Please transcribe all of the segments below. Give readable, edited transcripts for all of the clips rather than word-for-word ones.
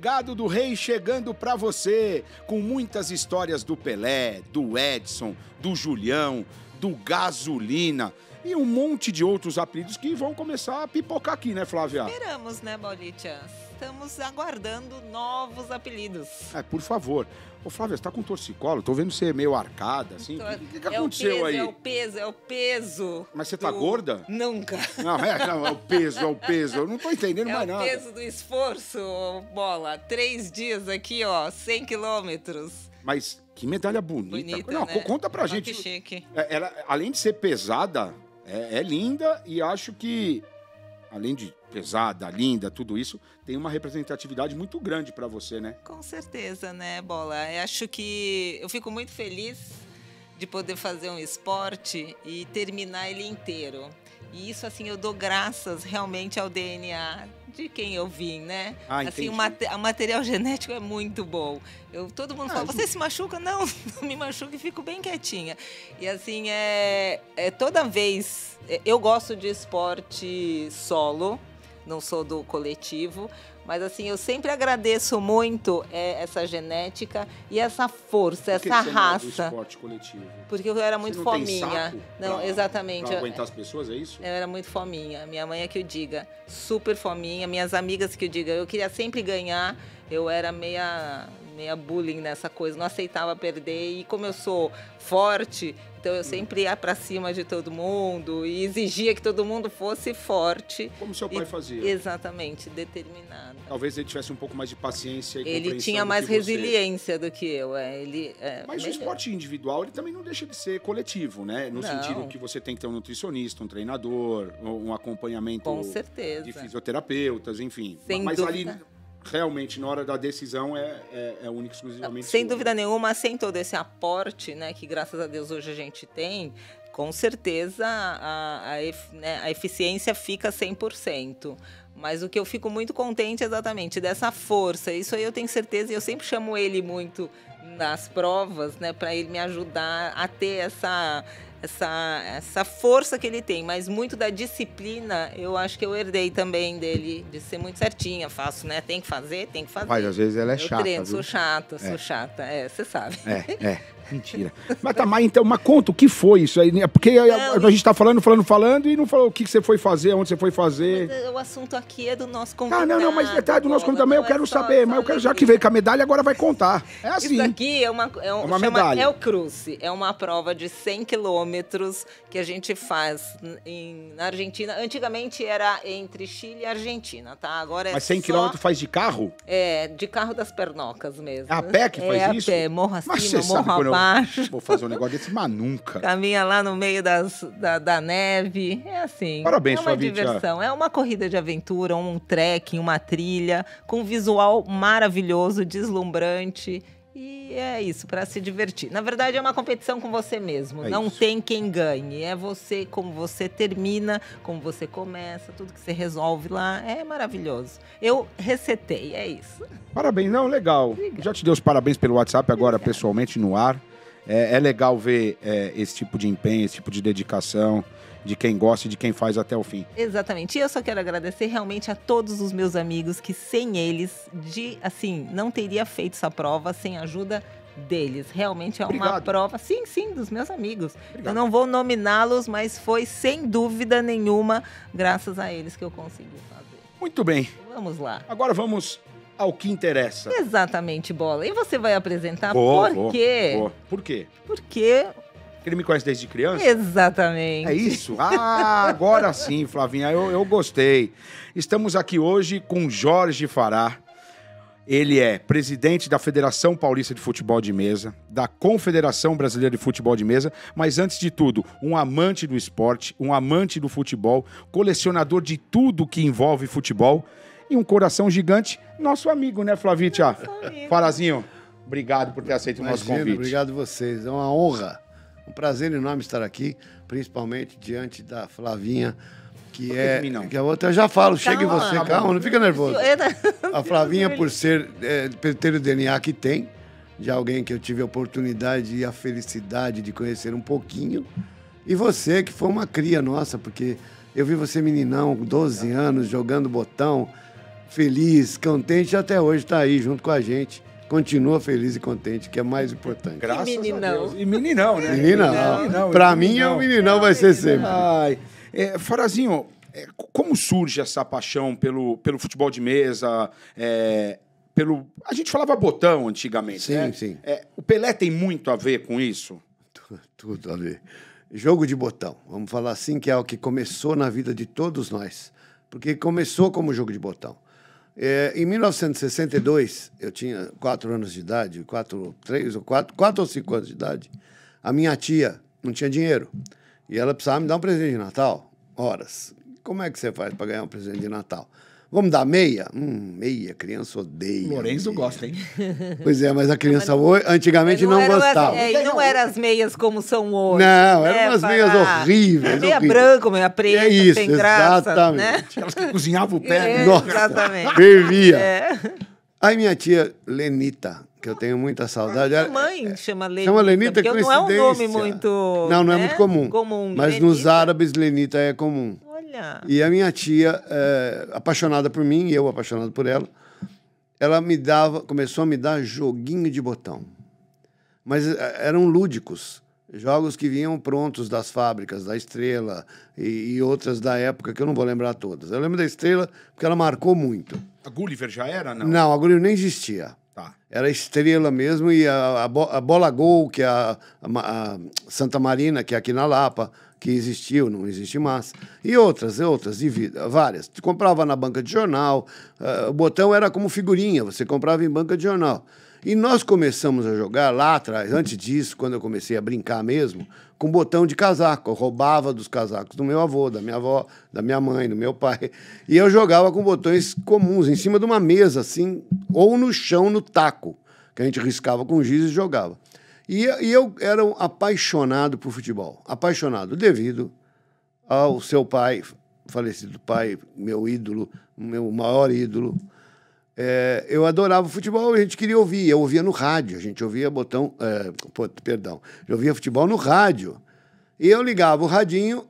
Legado do Rei chegando pra você, com muitas histórias do Pelé, do Edson, do Julião, do Gasolina e um monte de outros apelidos que vão começar a pipocar aqui, né, Flávia? Esperamos, né, Bolichan? Estamos aguardando novos apelidos. Por favor. Ô, Flávia, você tá com torcicolo? Tô vendo você meio arcada, assim. O que aconteceu aí? É o peso. Mas você tá gorda? Nunca. Não, é o peso. Eu não tô entendendo mais nada. É o peso do esforço, Bola. 3 dias aqui, ó, 100 quilômetros. Mas que medalha bonita. Não, né? Conta pra gente. Que chique. Ela, além de ser pesada, é linda e acho que, além de pesada, linda, tudo isso, tem uma representatividade muito grande para você, né? Com certeza, né, Bola? Eu acho que eu fico muito feliz de poder fazer um esporte e terminar ele inteiro. E isso, assim, eu dou graças realmente ao DNA de quem eu vim, né? Assim, o material genético é muito bom. Todo mundo fala, você se machuca? Não, não me machuco e fico bem quietinha. E assim, toda vez... Eu gosto de esporte solo, não sou do coletivo, mas assim, eu sempre agradeço muito essa genética e essa força, essa raça. Por que esporte coletivo? Porque eu era muito fominha. Tem saco não, exatamente. Pra aguentar as pessoas, é isso? Eu era muito fominha. Minha mãe é que eu diga, super fominha. Minhas amigas que eu diga, eu queria sempre ganhar. Eu era meia bullying nessa coisa, não aceitava perder. E como eu sou forte, então eu sempre ia pra cima de todo mundo e exigia que todo mundo fosse forte. Como seu pai fazia? Exatamente, determinado. Talvez ele tivesse um pouco mais de paciência e compreensão. Ele tinha mais resiliência do que eu. Mas o esporte individual, ele também não deixa de ser coletivo, né? No sentido que você tem que ter um nutricionista, um treinador, um acompanhamento com certeza. De fisioterapeutas, enfim. Sem Mas dúvida. Ali, realmente, na hora da decisão, é único e exclusivamente sem dúvida nenhuma, sem todo esse aporte, né, que graças a Deus hoje a gente tem, com certeza a eficiência fica 100%. Mas o que eu fico muito contente é exatamente dessa força. Isso aí eu tenho certeza, e eu sempre chamo ele muito nas provas, né, para ele me ajudar a ter essa força que ele tem, mas muito da disciplina eu acho que eu herdei também dele, de ser muito certinha, faço, né? Tem que fazer. Mas às vezes ela é chata. Treino, sou chata, você sabe. Mentira. Mas conta, o que foi isso aí? Porque a gente tá falando e não falou o que você foi fazer, onde você foi fazer. Mas o assunto aqui é do nosso convidado. Não, mas detalhe do nosso convidado também eu quero saber, mas eu quero, já que veio com a medalha, agora vai contar. É assim. Isso aqui é uma medalha. É o Cruce, é uma prova de 100 quilômetros que a gente faz na Argentina. Antigamente era entre Chile e Argentina, tá? Agora mas 100 quilômetros faz de carro? De carro das pernocas mesmo. É a pé que faz isso? A pé, morro acima, morro abaixo. Vou fazer um negócio desse, mas nunca. Caminha lá no meio da neve. É assim. Parabéns, é uma diversão. É uma corrida de aventura, um trekking, uma trilha, com um visual maravilhoso, deslumbrante. E é isso, para se divertir. Na verdade, é uma competição com você mesmo. Não tem quem ganhe. É você, como você termina, como você começa, tudo que você resolve lá. É maravilhoso. Eu recetei, é isso. Parabéns, não, legal. Obrigada. Já te dei os parabéns pelo WhatsApp agora, pessoalmente, no ar. É legal ver esse tipo de empenho, esse tipo de dedicação, de quem gosta e de quem faz até o fim. Exatamente. E eu só quero agradecer realmente a todos os meus amigos que sem eles, não teria feito essa prova sem a ajuda deles. Realmente é uma prova, sim, dos meus amigos. Obrigado. Eu não vou nominá-los, mas foi sem dúvida nenhuma graças a eles que eu consegui fazer. Muito bem. Vamos lá. Agora vamos ao que interessa. Exatamente, Bola. E você vai apresentar por quê? Por quê? Porque ele me conhece desde criança? Exatamente. É isso? Agora sim, Flavinha, eu gostei. Estamos aqui hoje com Jorge Fará. Ele é presidente da Federação Paulista de Futebol de Mesa, da Confederação Brasileira de Futebol de Mesa, mas antes de tudo, um amante do esporte, um amante do futebol, colecionador de tudo que envolve futebol e um coração gigante. Nosso amigo, né, Flavitia? Farazinho, obrigado por ter aceito o nosso convite. Obrigado a vocês, é uma honra. Um prazer enorme estar aqui, principalmente diante da Flavinha, que a outra eu já falo, chega em você, calma, não fica nervoso. A Flavinha, por ter o DNA que tem, de alguém que eu tive a oportunidade e a felicidade de conhecer um pouquinho, e você, que foi uma cria nossa, porque eu vi você meninão, 12 anos, jogando botão, feliz, contente, até hoje está aí junto com a gente. Continua feliz e contente, que é mais importante. Graças a Deus. E meninão, né? Meninão. Para mim, o meninão vai ser sempre. Ai. Farazinho, como surge essa paixão pelo futebol de mesa? A gente falava botão antigamente, sim, né? Sim. O Pelé tem muito a ver com isso? Tudo a ver. Jogo de botão, vamos falar assim, que é o que começou na vida de todos nós. Porque começou como jogo de botão. Em 1962, eu tinha 4 anos de idade, 4 ou 5 anos de idade. A minha tia não tinha dinheiro e ela precisava me dar um presente de Natal. Horas. Como é que você faz para ganhar um presente de Natal? Vamos dar meia? Meia, criança odeia. Lorenzo gosta, hein? Pois é, mas a criança hoje, antigamente não gostava. E não eram as meias como são hoje. Não, eram umas meias horríveis. Meia branca, meia preta, isso, sem graça. Exatamente. Né? Aquelas que cozinhavam o pé. Nossa, exatamente. Fervia. Aí minha tia Lenita, que eu tenho muita saudade. Minha mãe chama Lenita. Chama Lenita, porque não é um nome muito... Não é muito comum. Mas Lenita. Nos árabes, Lenita é comum. Olha. E a minha tia, apaixonada por mim, e eu apaixonado por ela, começou a me dar joguinho de botão. Mas eram lúdicos. Jogos que vinham prontos das fábricas, da Estrela e outras da época, que eu não vou lembrar todas. Eu lembro da Estrela porque ela marcou muito. A Gulliver já era, não? Não, a Gulliver nem existia. Tá. Era Estrela mesmo e a Bola Gol, que é a Santa Marina, que é aqui na Lapa, que existiu, não existe mais. E outras, várias. Tu comprava na banca de jornal, o botão era como figurinha, você comprava em banca de jornal. E nós começamos a jogar lá atrás, antes disso, quando eu comecei a brincar mesmo, com botão de casaco. Eu roubava dos casacos do meu avô, da minha avó, da minha mãe, do meu pai. E eu jogava com botões comuns, em cima de uma mesa, assim, ou no chão, no taco, que a gente riscava com giz e jogava. E eu era um apaixonado por futebol. Apaixonado devido ao seu pai, falecido pai, meu ídolo, meu maior ídolo. Eu adorava futebol e a gente queria ouvir. Eu ouvia no rádio, a gente ouvia eu ouvia futebol no rádio. E eu ligava o radinho,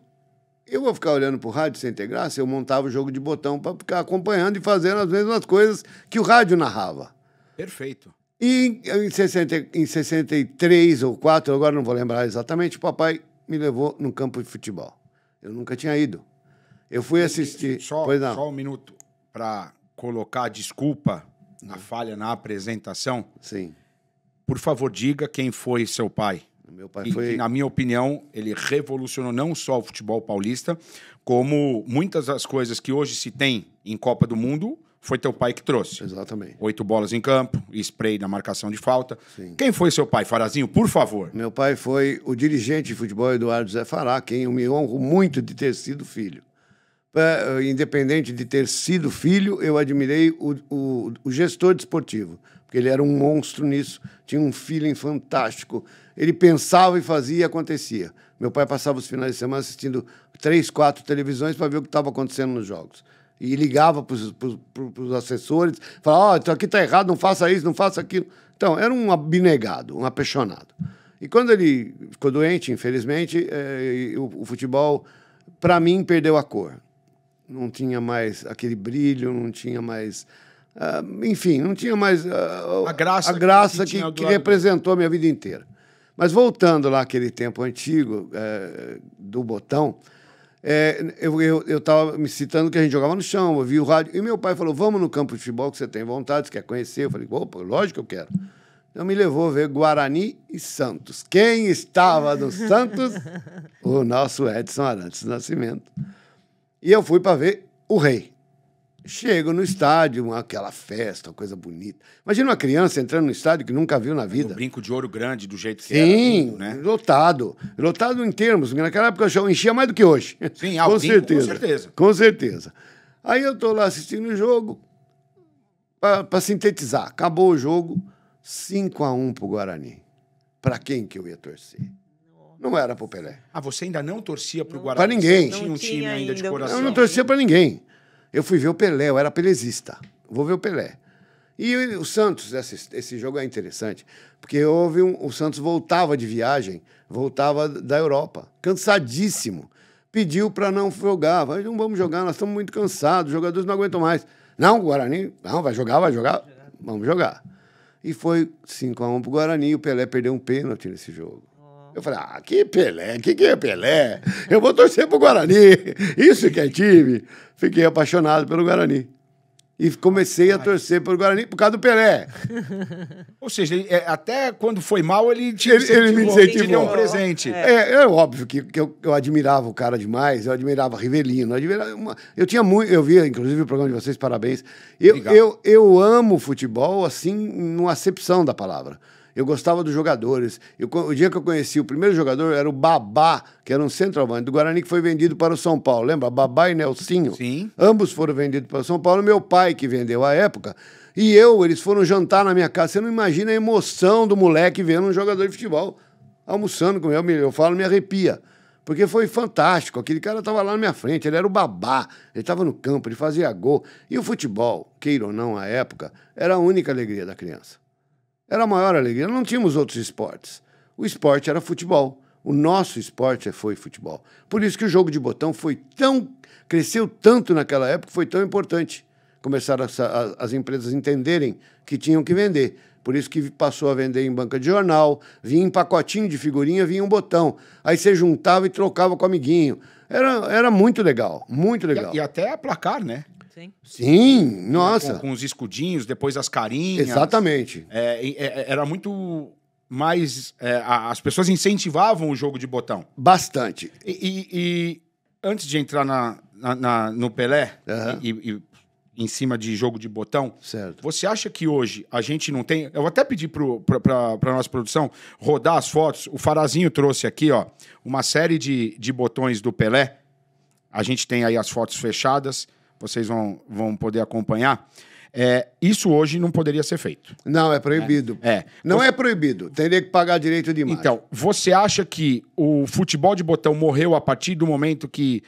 eu vou ficar olhando para o rádio sem ter graça, eu montava o jogo de botão para ficar acompanhando e fazendo as mesmas coisas que o rádio narrava. Perfeito. E em 63 ou 4, agora não vou lembrar exatamente, o papai me levou num campo de futebol. Eu nunca tinha ido. Eu fui assistir... Só um minuto para colocar desculpa na falha na apresentação. Sim. Por favor, diga quem foi seu pai. Meu pai foi... Na minha opinião, ele revolucionou não só o futebol paulista, como muitas das coisas que hoje se tem em Copa do Mundo, foi teu pai que trouxe. Exatamente. 8 bolas em campo, spray na marcação de falta. Sim. Quem foi seu pai, Farazinho, por favor? Meu pai foi o dirigente de futebol Eduardo Zé Fará, quem eu me honro muito de ter sido filho. Independente de ter sido filho, eu admirei o gestor desportivo, porque ele era um monstro nisso, tinha um feeling fantástico. Ele pensava e fazia e acontecia. Meu pai passava os finais de semana assistindo 3, 4 televisões para ver o que estava acontecendo nos jogos. E ligava para os assessores, falava, isso aqui está errado, não faça isso, não faça aquilo. Então, era um abnegado, um apaixonado. E quando ele ficou doente, infelizmente, o futebol, para mim, perdeu a cor. Não tinha mais aquele brilho, não tinha mais... enfim, não tinha mais a graça que representou a minha vida inteira. Mas voltando lá àquele tempo antigo do botão, eu estava me citando que a gente jogava no chão, eu via o rádio, e meu pai falou, vamos no campo de futebol que você tem vontade, você quer conhecer? Eu falei, opa, lógico que eu quero. Então me levou a ver Guarani e Santos. Quem estava no Santos? O nosso Edson Arantes do Nascimento. E eu fui para ver o Rei. Chego no estádio, aquela festa, uma coisa bonita. Imagina uma criança entrando no estádio que nunca viu na vida. Um brinco de ouro grande, do jeito que sim, era. Né? Lotado. Lotado em termos. Naquela época eu enchia mais do que hoje. Sim, com certeza. Com certeza. Aí eu estou lá assistindo o jogo, para sintetizar. Acabou o jogo, 5-1 para o Guarani. Para quem que eu ia torcer? Não era para o Pelé. Você ainda não torcia para o Guarani? Para ninguém. Não tinha um time ainda de coração. Eu não torcia para ninguém. Eu fui ver o Pelé, eu era pelezista. Vou ver o Pelé. E o Santos, esse jogo é interessante, porque o Santos voltava de viagem, voltava da Europa, cansadíssimo. Pediu para não jogar. Não vamos jogar, nós estamos muito cansados, os jogadores não aguentam mais. Não, o Guarani, não, vai jogar, vamos jogar. E foi 5-1 pro Guarani, e o Pelé perdeu um pênalti nesse jogo. Eu falei, que Pelé, que é Pelé? Eu vou torcer pro Guarani, isso que é time. Fiquei apaixonado pelo Guarani. E comecei a torcer pelo Guarani por causa do Pelé. Ou seja, até quando foi mal, ele me incentivou. Um presente. É óbvio que eu admirava o cara demais, eu admirava Rivelino, eu via, inclusive, o programa de vocês, parabéns. Eu amo futebol, assim, numa acepção da palavra. Eu gostava dos jogadores. O dia que eu conheci o primeiro jogador era o Babá, que era um centroavante do Guarani, que foi vendido para o São Paulo. Lembra? Babá e Nelsinho. Sim. Ambos foram vendidos para o São Paulo. Meu pai, que vendeu à época, e eles foram jantar na minha casa. Você não imagina a emoção do moleque vendo um jogador de futebol almoçando com eu falo, me arrepia. Porque foi fantástico. Aquele cara estava lá na minha frente, ele era o Babá, ele estava no campo, ele fazia gol. E o futebol, queira ou não, à época, era a única alegria da criança. Era a maior alegria. Não tínhamos outros esportes. O esporte era futebol. O nosso esporte foi futebol. Por isso que o jogo de botão cresceu tanto naquela época, foi tão importante. Começaram as empresas a entenderem que tinham que vender. Por isso que passou a vender em banca de jornal, vinha em pacotinho de figurinha, vinha um botão. Aí você juntava e trocava com o amiguinho. Era muito legal, muito legal. E até placar, né? Sim, nossa. Com os escudinhos, depois as carinhas. Exatamente. Era muito mais... as pessoas incentivavam o jogo de botão. Bastante. E antes de entrar no Pelé, Uhum. Em cima de jogo de botão, certo. Você acha que hoje a gente não tem... Eu vou até pedir para a nossa produção rodar as fotos. O Farazinho trouxe aqui, ó, uma série de botões do Pelé. A gente tem aí as fotos fechadas. Vocês vão poder acompanhar. Isso hoje não poderia ser feito. Não, é proibido. Não é proibido. Teria que pagar direito de imagem. Então, você acha que o futebol de botão morreu a partir do momento que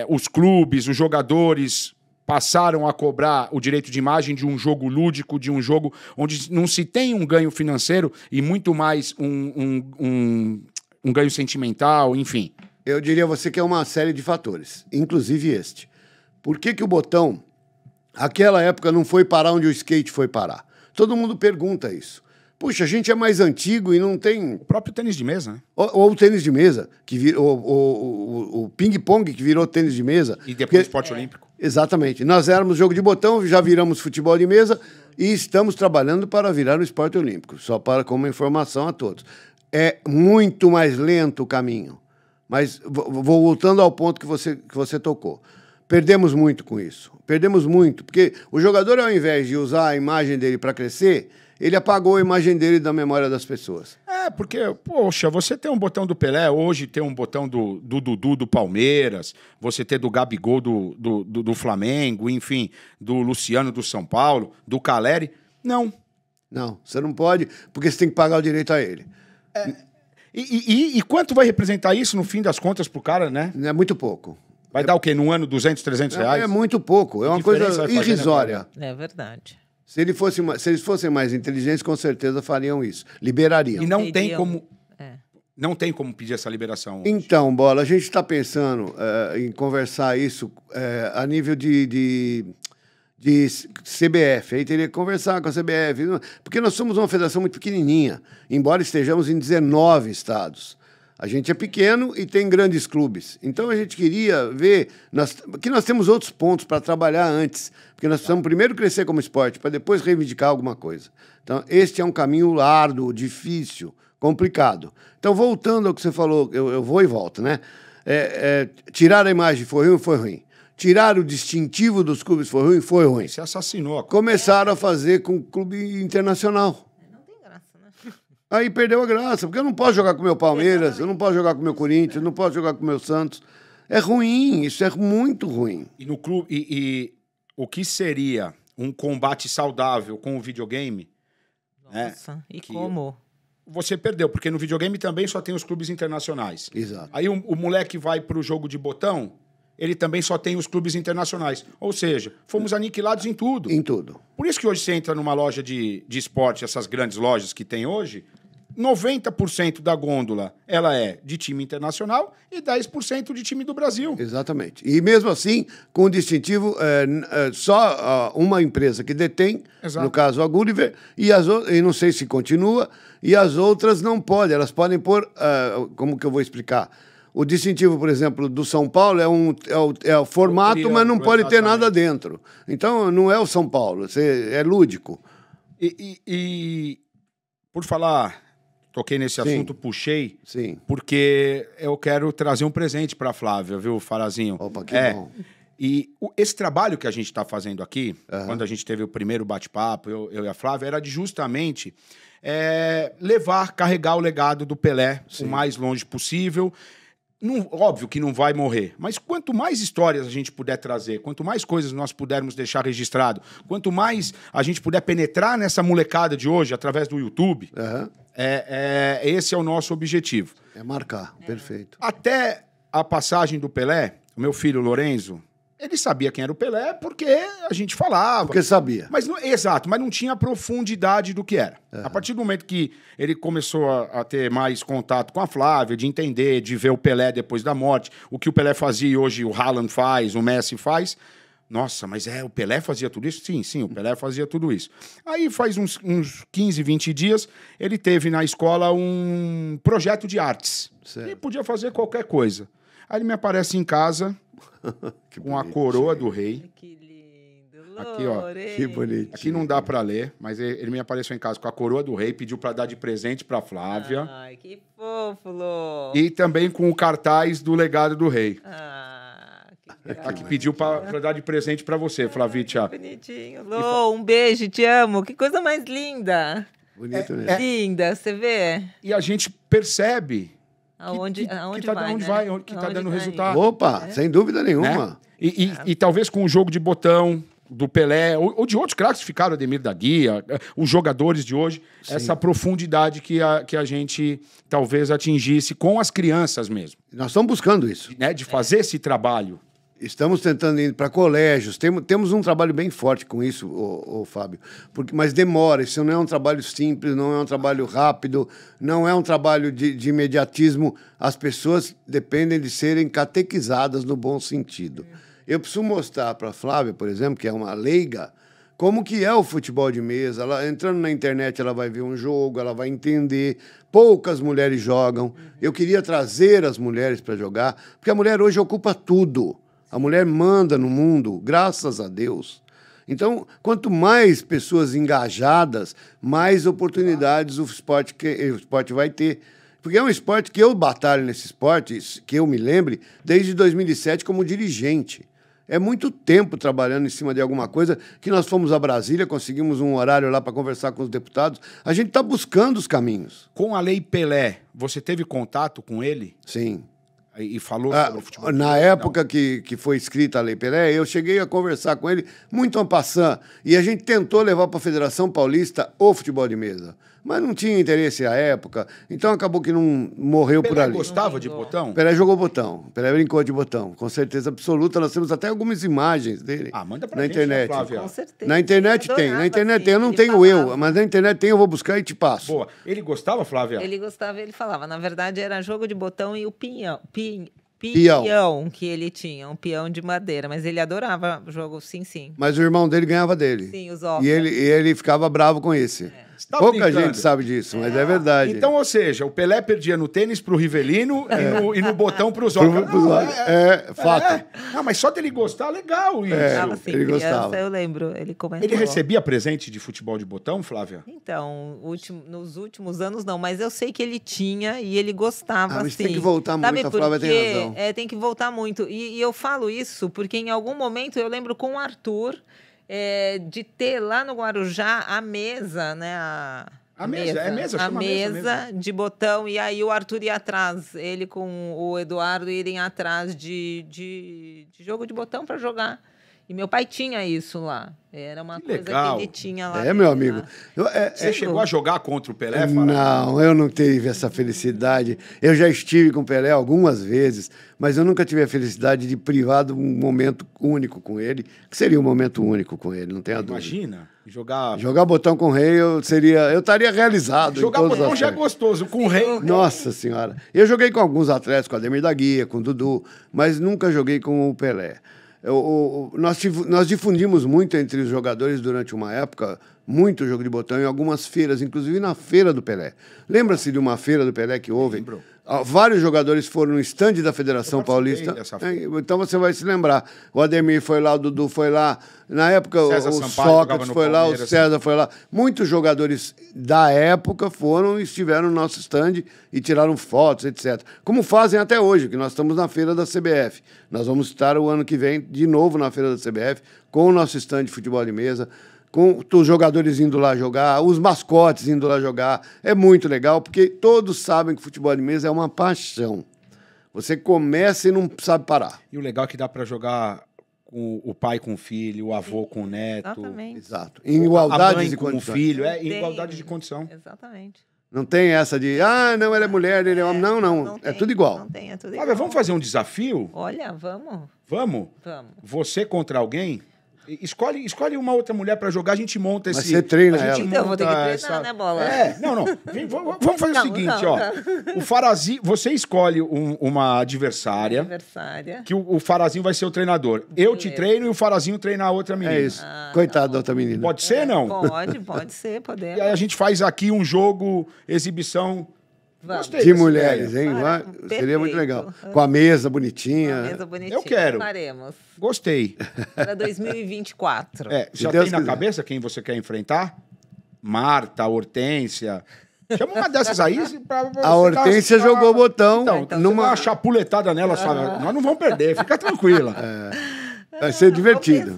os clubes, os jogadores passaram a cobrar o direito de imagem de um jogo lúdico, de um jogo onde não se tem um ganho financeiro e muito mais um ganho sentimental, enfim? Eu diria a você que é uma série de fatores, inclusive este. Por que o botão, naquela época, não foi parar onde o skate foi parar? Todo mundo pergunta isso. Puxa, a gente é mais antigo e não tem... O próprio tênis de mesa, né? Ou o tênis de mesa, o ping-pong que virou tênis de mesa. E depois esporte olímpico. Exatamente. Nós éramos jogo de botão, já viramos futebol de mesa e estamos trabalhando para virar o esporte olímpico. Só como informação a todos. É muito mais lento o caminho. Mas vou voltando ao ponto que você tocou. Perdemos muito com isso. Perdemos muito. Porque o jogador, ao invés de usar a imagem dele para crescer, ele apagou a imagem dele da memória das pessoas. Porque, poxa, você tem um botão do Pelé, hoje tem um botão do Dudu do Palmeiras, você tem do Gabigol do Flamengo, enfim, do Luciano do São Paulo, do Caleri. Não. Não, você não pode, porque você tem que pagar o direito a ele. E quanto vai representar isso, no fim das contas, pro cara, né? É muito pouco. Vai dar o quê? Num ano, 200, 300 reais? É muito pouco. É uma coisa irrisória. É verdade. Se eles fossem mais inteligentes, com certeza fariam isso. Liberariam. E não tem como... Não tem como pedir essa liberação hoje. Então, Bola, a gente está pensando em conversar isso a nível de CBF. Aí teria que conversar com a CBF. Porque nós somos uma federação muito pequenininha, embora estejamos em 19 estados. A gente é pequeno e tem grandes clubes. Então, a gente queria ver... que nós temos outros pontos para trabalhar antes. Porque nós precisamos primeiro crescer como esporte, para depois reivindicar alguma coisa. Então, este é um caminho árduo, difícil, complicado. Então, voltando ao que você falou, eu vou e volto, né? Tirar a imagem foi ruim, foi ruim. Tirar o distintivo dos clubes foi ruim, foi ruim. Você assassinou. Começaram a fazer com o clube internacional. Aí perdeu a graça, porque eu não posso jogar com o meu Palmeiras, eu não posso jogar com o meu Corinthians, eu não posso jogar com o meu Santos. É ruim, isso é muito ruim. E no clube, e o que seria um combate saudável com o videogame? Nossa, e como? Você perdeu, porque no videogame também só tem os clubes internacionais. Exato. Aí o moleque vai para o jogo de botão, ele também só tem os clubes internacionais. Ou seja, fomos aniquilados em tudo. Em tudo. Por isso que hoje você entra numa loja de esporte, essas grandes lojas que tem hoje, 90% da gôndola ela é de time internacional e 10% de time do Brasil. Exatamente. E mesmo assim, com o distintivo, só uma empresa que detém, no caso a Gulliver, e não sei se continua, e as outras não podem. Elas podem pôr, como que eu vou explicar? O distintivo, por exemplo, do São Paulo é o formato, mas não pode ter nada dentro. Então, não é o São Paulo, é lúdico. E por falar... Toquei nesse assunto, puxei, Sim. Porque eu quero trazer um presente para a Flávia, viu, Farazinho? Opa, que bom. E esse trabalho que a gente está fazendo aqui, quando a gente teve o primeiro bate-papo, eu e a Flávia, era de justamente carregar o legado do Pelé o mais longe possível. Óbvio que não vai morrer, mas quanto mais histórias a gente puder trazer, quanto mais coisas nós pudermos deixar registrado, quanto mais a gente puder penetrar nessa molecada de hoje através do YouTube, esse é o nosso objetivo. É marcar, perfeito. Até a passagem do Pelé, o meu filho Lorenzo, ele sabia quem era o Pelé porque a gente falava. Porque sabia. Exato, mas não tinha a profundidade do que era. A partir do momento que ele começou a ter mais contato com a Flávia, de entender, de ver o Pelé depois da morte, o que o Pelé fazia e hoje o Haaland faz, o Messi faz. Nossa, mas o Pelé fazia tudo isso? Sim, o Pelé fazia tudo isso. Aí faz uns 15, 20 dias, ele teve na escola um projeto de artes. Certo. Ele podia fazer qualquer coisa. Aí ele me aparece em casa... com a coroa do rei. Que lindo. Aqui, ó. Que bonitinho. Aqui não dá para ler, mas ele me apareceu em casa com a coroa do rei, pediu para dar de presente para Flávia. Ai, que fofo, Lô. E também com o cartaz do legado do rei. Que aqui pediu para dar de presente para você, Flavícia. Que bonitinho. Lô, um beijo, te amo. Que coisa mais linda. Bonito, né? Linda, você vê? E a gente percebe... Aonde que tá dando resultado. Opa, sem dúvida nenhuma. Né? E talvez com o jogo de botão do Pelé, ou de outros craques que ficaram, Ademir da Guia, os jogadores de hoje, essa profundidade que a gente talvez atingisse com as crianças mesmo. Nós estamos buscando isso. Né? De fazer esse trabalho. Estamos tentando ir para colégios, temos um trabalho bem forte com isso, Fábio, mas demora, isso não é um trabalho simples, não é um trabalho rápido, não é um trabalho de imediatismo, as pessoas dependem de serem catequizadas no bom sentido. Eu preciso mostrar para a Flávia, por exemplo, que é uma leiga, como que é o futebol de mesa. Ela, entrando na internet, ela vai ver um jogo, ela vai entender. Poucas mulheres jogam. Eu queria trazer as mulheres para jogar, porque a mulher hoje ocupa tudo. A mulher manda no mundo, graças a Deus. Então, quanto mais pessoas engajadas, mais oportunidades o esporte vai ter. Porque é um esporte que eu batalho nesse esporte, que eu me lembre, desde 2007 como dirigente. É muito tempo trabalhando em cima de alguma coisa, que nós fomos a Brasília, conseguimos um horário lá para conversar com os deputados. A gente está buscando os caminhos. Com a Lei Pelé, você teve contato com ele? Sim. E falou sobre o futebol? Na época que foi escrita a Lei Pelé, eu cheguei a conversar com ele muito en passant, e a gente tentou levar para a Federação Paulista o futebol de mesa. Mas não tinha interesse à época, então acabou que não morreu por ali. Pelé gostava de botão? Pelé jogou botão, Pelé brincou de botão, com certeza absoluta. Nós temos até algumas imagens dele manda pra na gente, internet. Flávia. Com certeza. Na internet tem, eu não tenho mas na internet tem, eu vou buscar e te passo. Boa. Ele gostava, Flávia? Ele gostava, ele falava. Na verdade, era jogo de botão e o peão que ele tinha, um peão de madeira, mas ele adorava o jogo, sim. Mas o irmão dele ganhava dele. Sim, os ovos. E ele ficava bravo com esse. Pouca gente sabe disso, mas é verdade. Então, ou seja, o Pelé perdia no tênis pro Rivelino e no botão pros ovos. Fato. Não, mas só dele gostar, legal isso. Assim, ele gostava. Eu lembro, ele comentou. Ele recebia presente de futebol de botão, Flávia? Então, nos últimos anos não, mas eu sei que ele tinha e ele gostava, mas assim. Tem que voltar muito, a Flávia tem razão. Tem que voltar muito. E eu falo isso porque em algum momento eu lembro com o Arthur de ter lá no Guarujá a mesa, né? A mesa de botão, e aí o Arthur ia atrás, ele com o Eduardo irem atrás de jogo de botão para jogar. E meu pai tinha isso lá. Era uma coisa que ele tinha lá. Meu amigo. Você chegou a jogar contra o Pelé, Fará? Não, eu não tive essa felicidade. Eu já estive com o Pelé algumas vezes, mas eu nunca tive a felicidade de privar de um momento único com ele, que seria um momento único com ele, não tenha dúvida. Imagina, jogar botão com o rei, eu estaria realizado. Jogar botão já é gostoso, com o rei. Nossa Senhora. Eu joguei com alguns atletas, com o Ademir da Guia, com o Dudu, mas nunca joguei com o Pelé. Nós difundimos muito entre os jogadores durante uma época, muito jogo de botão em algumas feiras, inclusive na Feira do Pelé. Lembra-se de uma Feira do Pelé que houve? Lembro. Vários jogadores foram no estande da Federação Paulista. Então você vai se lembrar. O Ademir foi lá, o Dudu foi lá. Na época, César o Sampaio Sócrates foi lá, o César foi lá. Muitos jogadores da época foram e estiveram no nosso estande e tiraram fotos, etc. Como fazem até hoje, que nós estamos na feira da CBF. Nós vamos estar o ano que vem de novo na feira da CBF com o nosso estande de futebol de mesa, com os jogadores indo lá jogar, os mascotes indo lá jogar. É muito legal, porque todos sabem que futebol de mesa é uma paixão. Você começa e não sabe parar. E o legal é que dá para jogar o pai com o filho, o avô com o neto. Exatamente. Exato. Em igualdade de condições. Com o filho, em igualdade de condição. Exatamente. Não tem essa de, não, ela é mulher, ele é homem. Não. É tudo igual. Não tem, é tudo igual. Vamos fazer um desafio? Olha, vamos. Vamos? Vamos. Você contra alguém? Escolhe uma outra mulher pra jogar, a gente monta esse... Mas você treina ela. Então eu vou ter que treinar, né, Bola? Não. Vamos fazer o seguinte, ó. O Farazinho... Você escolhe uma adversária. Que o Farazinho vai ser o treinador. Eu te treino e o Farazinho treina a outra menina. É isso. Coitado da outra menina. Pode ser, não? Pode ser, podemos. E aí a gente faz aqui um jogo, exibição... De mulheres, hein? Seria muito legal. Com a mesa bonitinha. Eu quero. Faremos. Gostei. Para 2024. Já tem na cabeça quem você quer enfrentar? Marta, Hortência. Chama uma dessas aí. A Hortência jogou o botão. Então numa chapuletada nela, nós não vamos perder, fica tranquila. Vai ser divertido.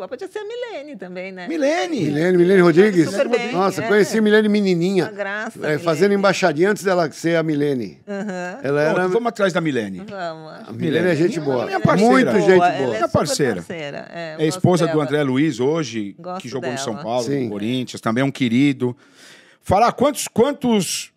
Podia ser a Milene também, né? Milene Rodrigues. Super bem, Nossa, conheci a Milene menininha. Uma graça. Fazendo embaixadinha antes dela ser a Milene. Ela era... Vamos atrás da Milene. Vamos. A Milene é gente boa. Minha parceira. Muito gente boa. Minha parceira. É esposa do André Luiz hoje, que jogou no São Paulo, no Corinthians, também é um querido. Fará, quantos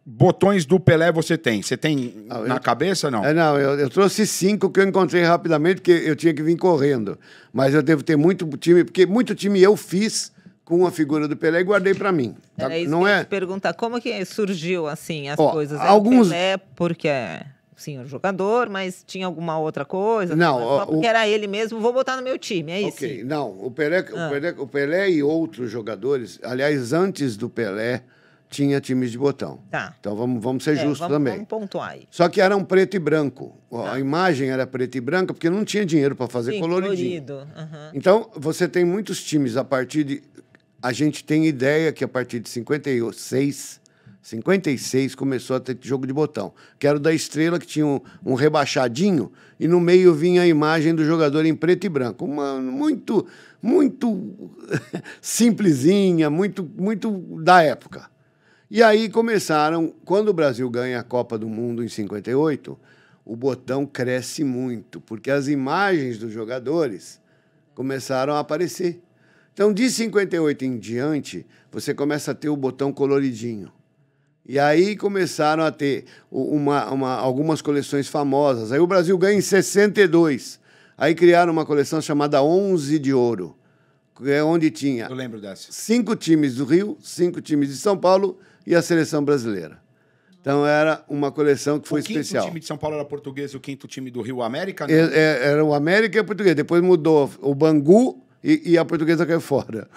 botões do Pelé você tem? Você tem na cabeça, não? Não, eu trouxe 5 que eu encontrei rapidamente, porque eu tinha que vir correndo. Mas eu devo ter muito time, porque muito time eu fiz com a figura do Pelé e guardei para mim. Tá? Era isso não que eu ia te perguntar, como que surgiu assim as coisas? Alguns... O Pelé, porque sim, o jogador, mas tinha alguma outra coisa? Não, só porque era ele mesmo, vou botar no meu time, é isso? Ok, não, o Pelé e outros jogadores, aliás, antes do Pelé, tinha times de botão. Tá. Então vamos ser justos também. Vamos pontuar aí. Só que eram preto e branco. A imagem era preta e branca porque não tinha dinheiro para fazer coloridinho. Então, você tem muitos times a partir de... A gente tem ideia que a partir de 56 começou a ter jogo de botão. Que era o da Estrela, que tinha um rebaixadinho e no meio vinha a imagem do jogador em preto e branco. Muito simplesinha, muito da época. E aí começaram, quando o Brasil ganha a Copa do Mundo em 58, o botão cresce muito, porque as imagens dos jogadores começaram a aparecer. Então, de 58 em diante, você começa a ter o botão coloridinho. E aí começaram a ter algumas coleções famosas. Aí o Brasil ganha em 62. Aí criaram uma coleção chamada 11 de Ouro, que é onde tinha... Eu lembro dessa. 5 times do Rio, 5 times de São Paulo e a seleção brasileira. Então, era uma coleção que foi especial. O quinto time de São Paulo era português e o quinto time do Rio, América? Não? Era o América e o português. Depois mudou o Bangu e a portuguesa caiu fora.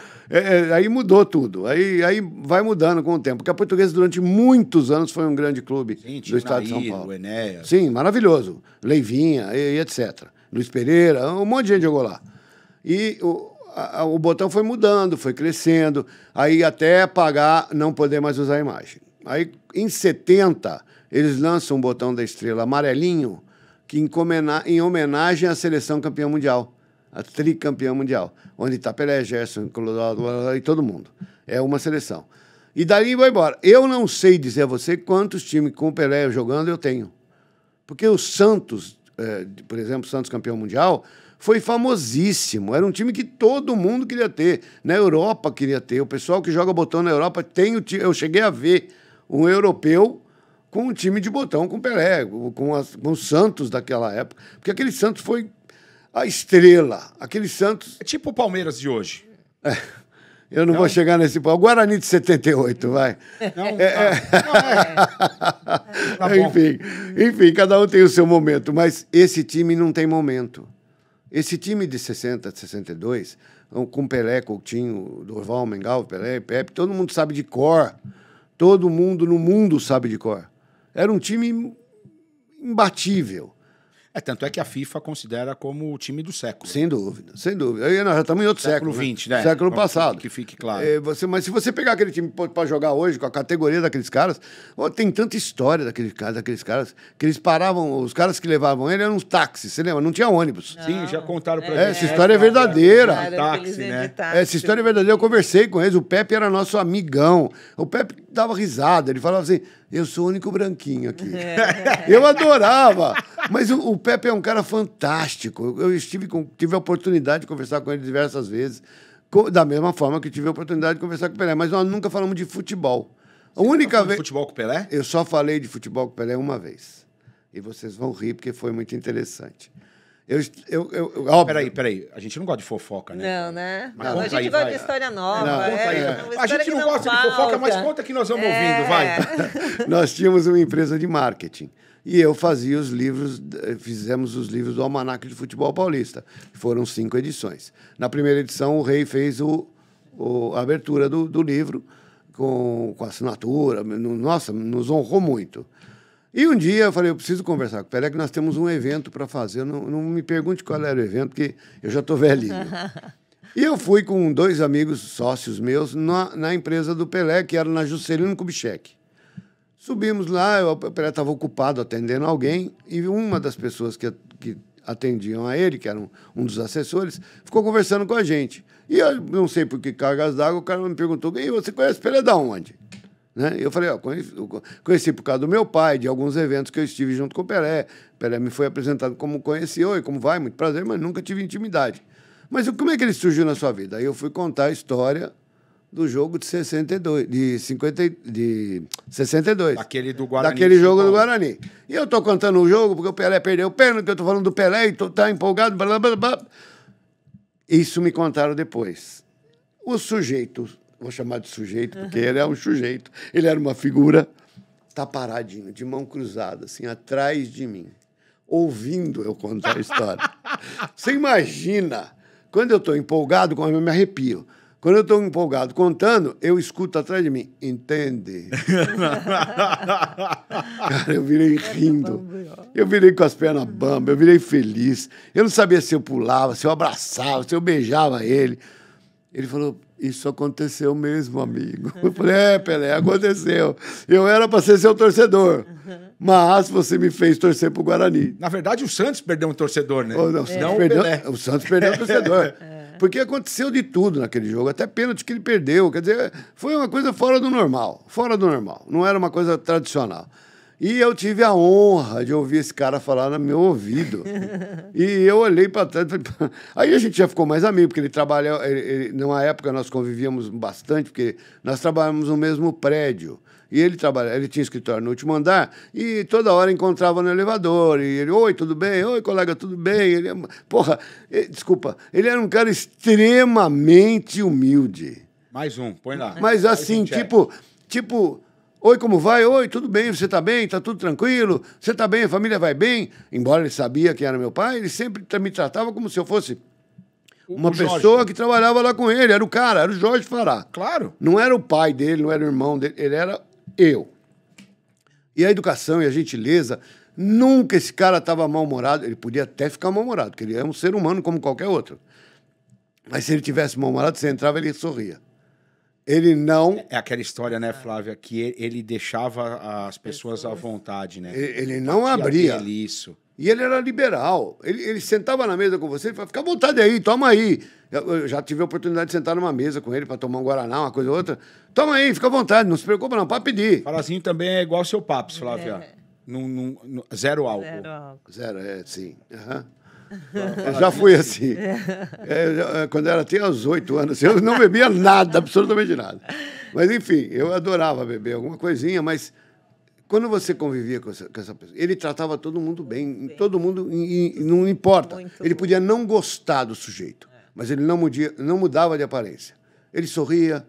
Aí mudou tudo. Aí vai mudando com o tempo. Porque a portuguesa, durante muitos anos, foi um grande clube do estado de São Paulo. O Enéas. Sim, maravilhoso. Leivinha e etc. Luiz Pereira, um monte de gente jogou lá. E o botão foi mudando, foi crescendo, aí até pagar, não poder mais usar a imagem. Aí, em 70, eles lançam um botão da Estrela amarelinho, que em homenagem à seleção campeã mundial, a tricampeã mundial, onde está Pelé, Gerson, e todo mundo. É uma seleção. E daí vai embora. Eu não sei dizer a você quantos times com o Pelé jogando eu tenho. Porque o Santos por exemplo, Santos campeão mundial, foi famosíssimo. Era um time que todo mundo queria ter. Na Europa queria ter. O pessoal que joga botão na Europa tem o time. Eu cheguei a ver um europeu com um time de botão, com Pelé, com o Santos daquela época. Porque aquele Santos foi a estrela. Aquele Santos... É tipo o Palmeiras de hoje. Eu não vou chegar nesse... O Guarani de 78, vai. Tá bom. Enfim, cada um tem o seu momento. Mas esse time não tem momento. Esse time de 60, de 62, com Pelé, Coutinho, Dorval, Mengal, Pelé, Pepe, todo mundo sabe de cor. Todo mundo no mundo sabe de cor. Era um time imbatível. Tanto é que a FIFA considera como o time do século. Sem dúvida, sem dúvida. Aí nós já estamos em outro século. Século XX, né? Século passado. Que fique claro. Mas se você pegar aquele time para jogar hoje, com a categoria daqueles caras, tem tanta história daqueles caras, que eles paravam, os caras que levavam ele eram uns táxis, você lembra? Não tinha ônibus. Sim, já contaram pra gente. Essa história é verdadeira. Táxi, né? Essa história é verdadeira. Eu conversei com eles, o Pepe era nosso amigão. O Pepe dava risada, ele falava assim... Eu sou o único branquinho aqui. Eu adorava. Mas o Pepe é um cara fantástico. Eu tive a oportunidade de conversar com ele diversas vezes, da mesma forma que tive a oportunidade de conversar com o Pelé. Mas nós nunca falamos de futebol. A única vez... de futebol com o Pelé? Eu só falei de futebol com o Pelé uma vez. E vocês vão rir, porque foi muito interessante. Peraí. A gente não gosta de fofoca, né? Não, né? Mas a gente gosta de história nova. A gente não gosta de fofoca, mas conta que nós vamos ouvindo, vai. Nós tínhamos uma empresa de marketing. E eu fazia os livros, fizemos os livros do Almanaque de Futebol Paulista. Foram 5 edições. Na primeira edição, o Rei fez a abertura do livro com assinatura. Nossa, nos honrou muito. E um dia eu falei, eu preciso conversar com o Pelé, que nós temos um evento para fazer. Não me pergunte qual era o evento, porque eu já estou velhinho. E eu fui com 2 amigos, sócios meus, na empresa do Pelé, que era na Juscelino Kubitschek. Subimos lá, o Pelé estava ocupado atendendo alguém, e uma das pessoas que atendiam a ele, que era um dos assessores, ficou conversando com a gente. E eu não sei por que cargas d'água, o cara me perguntou, e você conhece o Pelé de onde? Né? Eu falei, conheci por causa do meu pai, de alguns eventos que eu estive junto com o Pelé. O Pelé me foi apresentado como conheci, oi, como vai? Muito prazer, mas nunca tive intimidade. Mas como é que ele surgiu na sua vida? Aí eu fui contar a história do jogo de 62. Daquele do Guarani. Daquele jogo do Guarani. E eu tô contando o jogo porque o Pelé perdeu o pênalti, que eu tô falando do Pelé e tá empolgado, blá, blá, blá. Isso me contaram depois. O sujeito... Vou chamar de sujeito, porque ele é um sujeito. Ele era uma figura, tá paradinho, de mão cruzada, assim, atrás de mim, ouvindo eu contar a história. Você imagina, quando eu estou empolgado, eu me arrepio. Quando eu estou empolgado contando, eu escuto atrás de mim, entende? Cara, eu virei rindo. Eu virei com as pernas bambas, eu virei feliz. Eu não sabia se eu pulava, se eu abraçava, se eu beijava ele. Ele falou, isso aconteceu mesmo, amigo. Eu falei, Pelé, aconteceu. Eu era para ser seu torcedor, mas você me fez torcer pro Guarani. Na verdade, o Santos perdeu um torcedor, né? O Santos perdeu um torcedor. Porque aconteceu de tudo naquele jogo, até pênalti que ele perdeu. Quer dizer, foi uma coisa fora do normal. Fora do normal. Não era uma coisa tradicional. E eu tive a honra de ouvir esse cara falar no meu ouvido. E eu olhei para trás. Aí a gente já ficou mais amigo, porque ele trabalha. Numa época nós convivíamos bastante, porque nós trabalhávamos no mesmo prédio. E ele tinha escritório no último andar, e toda hora encontrava no elevador. E ele, oi, tudo bem? Oi, colega, tudo bem? Desculpa, ele era um cara extremamente humilde. Mais um, põe lá. Mas assim, tipo. Oi, como vai? Oi, tudo bem? Você está bem? Está tudo tranquilo? Você está bem? A família vai bem? Embora ele sabia quem era meu pai, ele sempre me tratava como se eu fosse uma pessoa que trabalhava lá com ele. Era o cara, era o Jorge Fará. Claro. Não era o pai dele, não era o irmão dele, ele era eu. E a educação e a gentileza, nunca esse cara estava mal-humorado. Ele podia até ficar mal-humorado, porque ele é um ser humano como qualquer outro. Mas se ele tivesse mal-humorado, você entrava e ele sorria. Ele não... É aquela história, né, Flávia, que ele deixava as pessoas à vontade, né? Ele não abria. Isso. E ele era liberal. Ele sentava na mesa com você e falava, fica à vontade aí, toma aí. Eu já tive a oportunidade de sentar numa mesa com ele para tomar um Guaraná, uma coisa ou outra. Toma aí, fica à vontade, não se preocupa não, pode pedir. Falazinho também é igual ao seu Papos, Flávia. Zero álcool. Zero, sim. Eu já fui assim. Quando eu tinha uns 8 anos, eu não bebia nada, absolutamente nada. Mas, enfim, eu adorava beber alguma coisinha, mas quando você convivia com essa pessoa, ele tratava todo mundo bem, todo mundo, não importa. Ele podia não gostar do sujeito, mas ele não mudava de aparência. Ele sorria,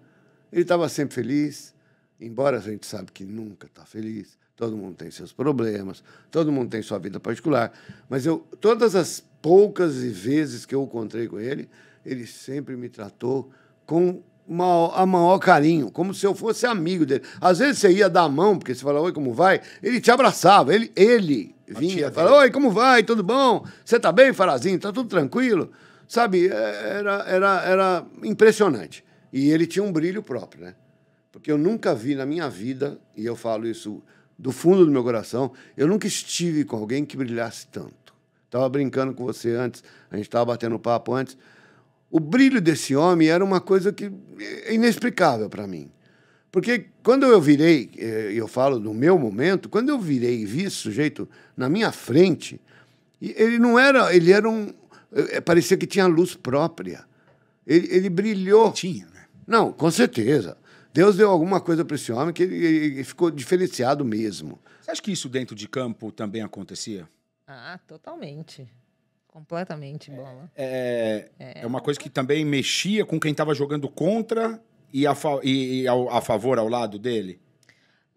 ele estava sempre feliz, embora a gente sabe que nunca está feliz. Todo mundo tem seus problemas, todo mundo tem sua vida particular. Mas todas as poucas vezes que eu encontrei com ele, ele sempre me tratou com a maior carinho, como se eu fosse amigo dele. Às vezes você ia dar a mão, porque você falava, oi, como vai? Ele te abraçava, ele vinha e falava, oi, como vai? Tudo bom? Você tá bem, Farazinho? Tá tudo tranquilo? Sabe, era impressionante. E ele tinha um brilho próprio, né? Porque eu nunca vi na minha vida, e eu falo isso do fundo do meu coração, eu nunca estive com alguém que brilhasse tanto. Estava brincando com você antes, a gente estava batendo papo antes. O brilho desse homem era uma coisa que é inexplicável para mim. Porque quando eu virei, eu falo do meu momento, quando eu virei e vi esse sujeito na minha frente, ele não era, ele era parecia que tinha luz própria. Ele brilhou. Tinha, né? Não, com certeza. Deus deu alguma coisa para esse homem que ele ficou diferenciado mesmo. Você acha que isso dentro de campo também acontecia? Totalmente. Completamente, Bola. É uma coisa que também mexia com quem estava jogando contra e a favor ao lado dele?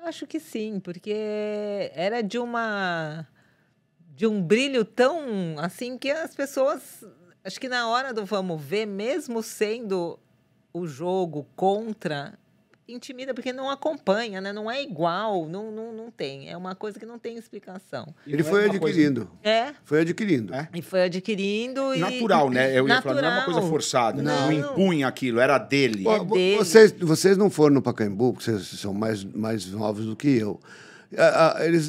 Acho que sim, porque era de um brilho tão assim que as pessoas, acho que na hora do vamos ver, mesmo sendo o jogo contra, intimida, porque não acompanha, né? Não é igual, não tem. É uma coisa que não tem explicação. Ele foi adquirindo. Foi adquirindo. E foi adquirindo. Natural, né? Eu ia falar, não é uma coisa forçada, não impunha aquilo, era dele. Dele. Vocês não foram no Pacaembu, porque vocês são mais novos do que eu.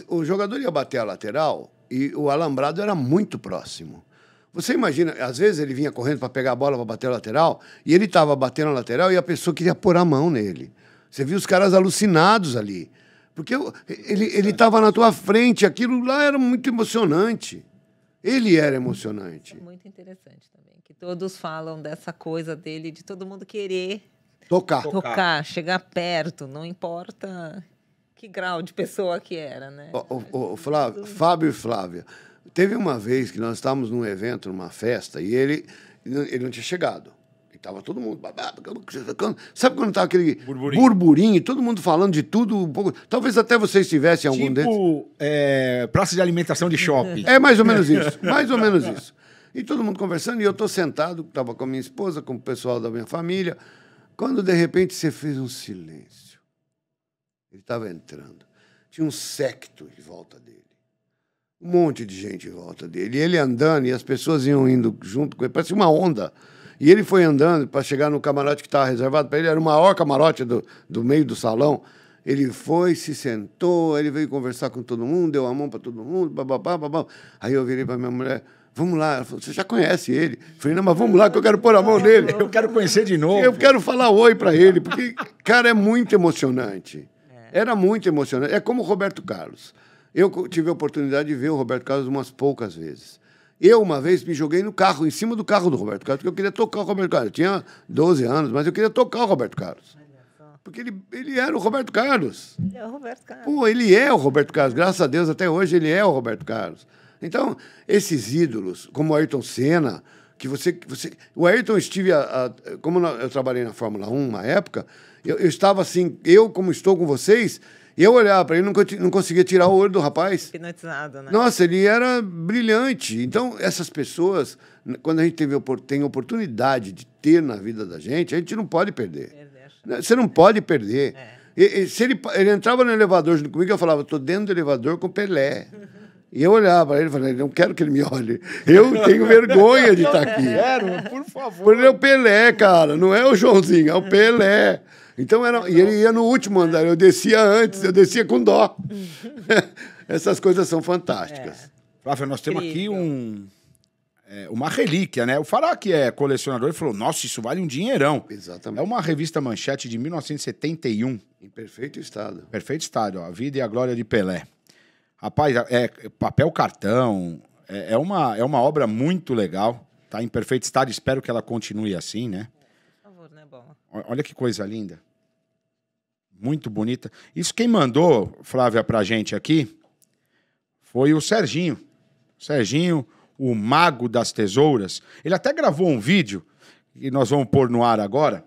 O jogador ia bater a lateral e o alambrado era muito próximo. Você imagina, às vezes ele vinha correndo para pegar a bola para bater a lateral e ele estava batendo a lateral e a pessoa queria pôr a mão nele. Você viu os caras alucinados ali. Porque ele estava na tua frente, aquilo lá era muito emocionante. Ele era emocionante. É muito interessante também, que todos falam dessa coisa dele, de todo mundo querer tocar, chegar perto, não importa que grau de pessoa que era, né? Fábio e Flávia, teve uma vez que nós estávamos num evento, numa festa, e ele não tinha chegado. Tava todo mundo babado. Sabe quando tava aquele burburinho, todo mundo falando de tudo um pouco? Talvez até vocês tivessem algum desses. Praça de alimentação de shopping. É mais ou menos isso. Mais ou menos isso. E todo mundo conversando, e eu tô sentado, tava com a minha esposa, com o pessoal da minha família, quando de repente você fez um silêncio. Ele estava entrando. Tinha um séquito em volta dele. Um monte de gente em volta dele. E ele andando, e as pessoas iam indo junto com ele. Parecia uma onda. E ele foi andando para chegar no camarote que estava reservado para ele. Era o maior camarote do meio do salão. Ele foi, se sentou, ele veio conversar com todo mundo, deu a mão para todo mundo, babá. Aí eu virei para minha mulher, vamos lá. Ela falou, você já conhece ele? Eu falei, não, mas vamos lá que eu quero pôr a mão nele. Eu quero conhecer de novo. Eu quero falar oi para ele, porque, cara, é muito emocionante. Era muito emocionante. É como o Roberto Carlos. Eu tive a oportunidade de ver o Roberto Carlos umas poucas vezes. Eu, uma vez, me joguei no carro, em cima do carro do Roberto Carlos, porque eu queria tocar o Roberto Carlos. Eu tinha 12 anos, mas eu queria tocar o Roberto Carlos. Porque ele era o Roberto Carlos. Ele é o Roberto Carlos. Pô, ele é o Roberto Carlos. Graças a Deus, até hoje, ele é o Roberto Carlos. Então, esses ídolos, como o Ayrton Senna, que você... O Ayrton estive... Como eu trabalhei na Fórmula 1 uma época, eu estava assim, como estou com vocês... E eu olhava para ele e não conseguia tirar o olho do rapaz. Hipnotizado, né? Nossa, ele era brilhante. Então, essas pessoas, quando a gente tem oportunidade de ter na vida da gente, a gente não pode perder. Você não pode perder. Se ele entrava no elevador junto comigo, eu falava, estou dentro do elevador com o Pelé. E eu olhava para ele e falei, não quero que ele me olhe. Eu tenho vergonha de estar aqui. Quero, por favor. Porque ele é o Pelé, cara. Não é o Joãozinho, é o Pelé. Então, e ele ia no último andar, eu descia antes, eu descia com dó. Essas coisas são fantásticas. Flávio, nós temos aqui uma relíquia, né? O Fará, que é colecionador, ele falou, nossa, isso vale um dinheirão. Exatamente. É uma revista Manchete de 1971. Em perfeito estado. Perfeito estado, ó, A Vida e a Glória de Pelé. Rapaz, papel cartão, é uma obra muito legal, tá em perfeito estado, espero que ela continue assim, né? Por favor, né, Bola? Olha que coisa linda. Muito bonita. Isso quem mandou, Flávia, pra gente aqui, foi o Serginho. Serginho, o mago das tesouras. Ele até gravou um vídeo, que nós vamos pôr no ar agora.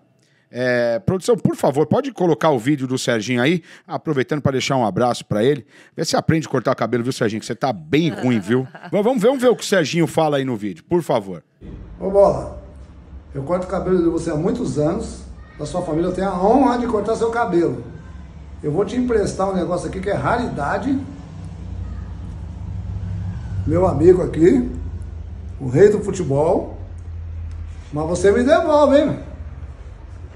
Produção, por favor, pode colocar o vídeo do Serginho aí, aproveitando para deixar um abraço para ele. Vê se aprende a cortar o cabelo, viu, Serginho? Que você tá bem ruim, viu? Vamos ver o que o Serginho fala aí no vídeo, por favor. Ô, Bola, eu corto o cabelo de você há muitos anos. Da sua família, eu tenho a honra de cortar seu cabelo. Eu vou te emprestar um negócio aqui que é raridade. Meu amigo aqui, o rei do futebol. Mas você me devolve, hein?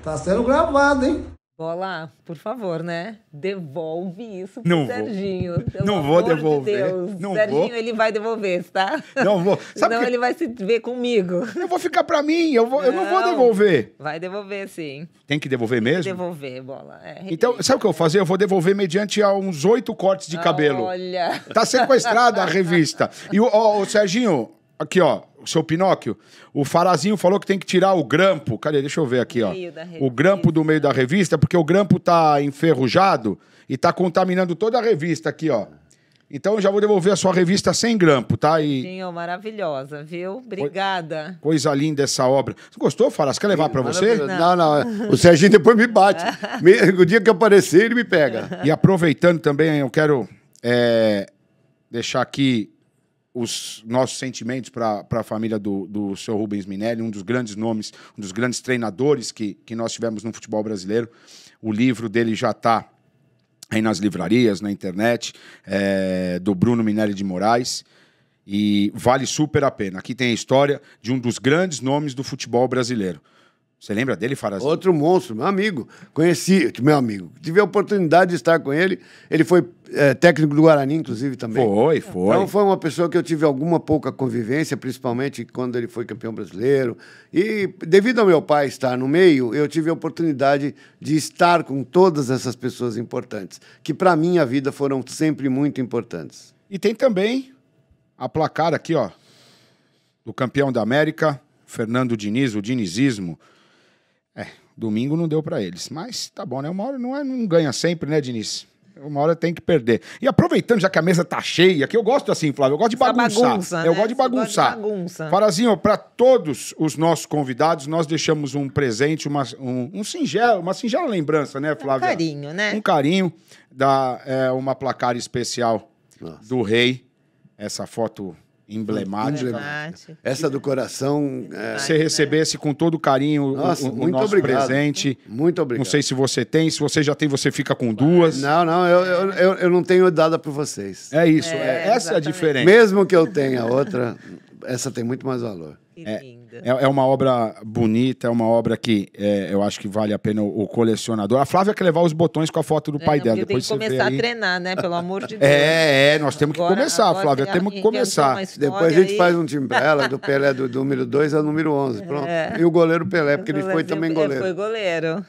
Tá sendo gravado, hein? Bola, por favor, né? Devolve isso pro Serginho. Não vou devolver. Serginho, ele vai devolver, tá? Não vou. Senão ele vai se ver comigo. Eu vou ficar pra mim, eu não vou devolver. Vai devolver, sim. Tem que devolver mesmo? Devolver, Bola. Então, sabe o que eu vou fazer? Eu vou devolver mediante a uns 8 cortes de cabelo. Olha. Tá sequestrada a revista. E o Serginho, aqui, ó, o seu Pinóquio, o Farazinho falou que tem que tirar o grampo. Cadê? Deixa eu ver aqui, ó. O grampo do meio da revista, porque o grampo tá enferrujado e tá contaminando toda a revista aqui, ó. Então eu já vou devolver a sua revista sem grampo, tá? Sim, maravilhosa, viu? Obrigada. Coisa linda essa obra. Você gostou, Faraz? Quer levar pra você? Não. O Serginho depois me bate. O dia que aparecer, ele me pega. E aproveitando também, eu quero deixar aqui os nossos sentimentos para a família do seu Rubens Minelli, um dos grandes nomes, um dos grandes treinadores que nós tivemos no futebol brasileiro. O livro dele já está aí nas livrarias, na internet, do Bruno Minelli de Moraes, e vale super a pena. Aqui tem a história de um dos grandes nomes do futebol brasileiro. Você lembra dele, Farazinho? Outro monstro, meu amigo. Conheci, meu amigo. Tive a oportunidade de estar com ele. Ele foi técnico do Guarani, inclusive, também. Foi. Então foi uma pessoa que eu tive alguma pouca convivência, principalmente quando ele foi campeão brasileiro. E devido ao meu pai estar no meio, eu tive a oportunidade de estar com todas essas pessoas importantes, que para minha vida foram sempre muito importantes. E tem também a placar aqui, ó, do campeão da América, Fernando Diniz, o dinizismo. Domingo não deu pra eles, mas tá bom, né? Uma hora não ganha sempre, né, Diniz? Uma hora tem que perder. E aproveitando, já que a mesa tá cheia, que eu gosto assim, Flávio, eu gosto de bagunçar. Eu gosto de bagunçar. Farazinho, para todos os nossos convidados, nós deixamos um presente, uma singela lembrança, né, Flávio? Um carinho, né? Um carinho, uma placar especial do rei, essa foto emblemática. Essa do coração. Você recebesse com todo carinho o nosso presente. Muito obrigado. Não sei se você tem, se você já tem, você fica com duas. Não, eu não tenho dada para vocês. É isso, essa é a diferença. Mesmo que eu tenha outra, essa tem muito mais valor. Que linda. É uma obra bonita, é uma obra que eu acho que vale a pena o colecionador. A Flávia quer levar os botões com a foto do pai dela. Depois tem que começar a treinar, né? Pelo amor de Deus. Nós temos que começar, Flávia. Temos que começar. Depois a gente faz um time pra ela, do Pelé do número 2 ao número 11. Pronto. E o goleiro Pelé, porque ele foi também goleiro. Foi goleiro.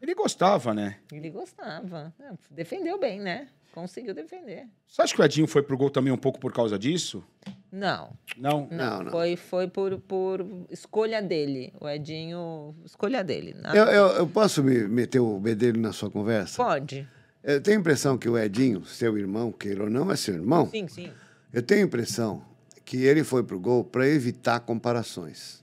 Ele gostava, né? Ele gostava. Defendeu bem, né? Conseguiu defender. Você acha que o Edinho foi pro gol também um pouco por causa disso? Não. Não? Foi por escolha dele. O Edinho, escolha dele. Eu posso me meter o bedelho na sua conversa? Pode. Eu tenho a impressão que o Edinho, seu irmão, queira ou não, é seu irmão. Sim. Eu tenho a impressão que ele foi pro gol para evitar comparações.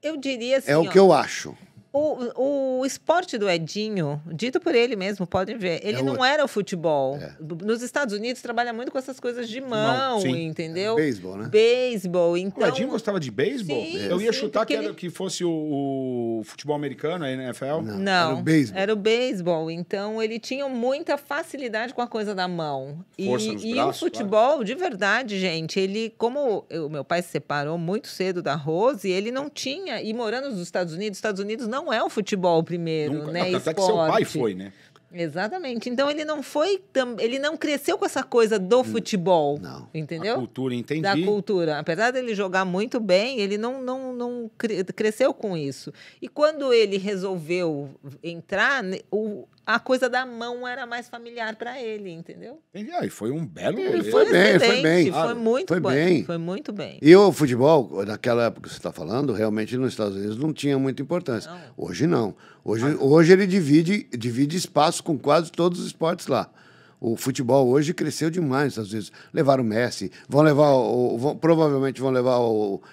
Eu diria assim... É o que eu acho. O esporte do Edinho, dito por ele mesmo, podem ver, ele não era o futebol. Nos Estados Unidos trabalha muito com essas coisas de mão, entendeu? Beisebol, né? Beisebol, então... O Edinho gostava de beisebol? Eu ia chutar que fosse o futebol americano, a NFL. Não, era o beisebol. Então ele tinha muita facilidade com a coisa da mão. Força nos braços, o futebol, de verdade, gente, ele, como o meu pai se separou muito cedo da Rose, ele não tinha, e morando nos Estados Unidos não é o futebol primeiro, né? Até que seu pai foi, né? Exatamente. Então ele não foi, ele não cresceu com essa coisa do futebol, entendeu? A cultura, entendi. Da cultura. Apesar dele jogar muito bem, ele não cresceu com isso. E quando ele resolveu entrar, a coisa da mão era mais familiar para ele, entendeu? E foi um belo... Foi bem. Foi muito bem. Foi muito bem. E o futebol, naquela época que você está falando, realmente nos Estados Unidos não tinha muita importância. Não. Hoje não. Hoje ele divide espaço com quase todos os esportes lá. O futebol hoje cresceu demais, às vezes. Levaram o Messi, provavelmente vão levar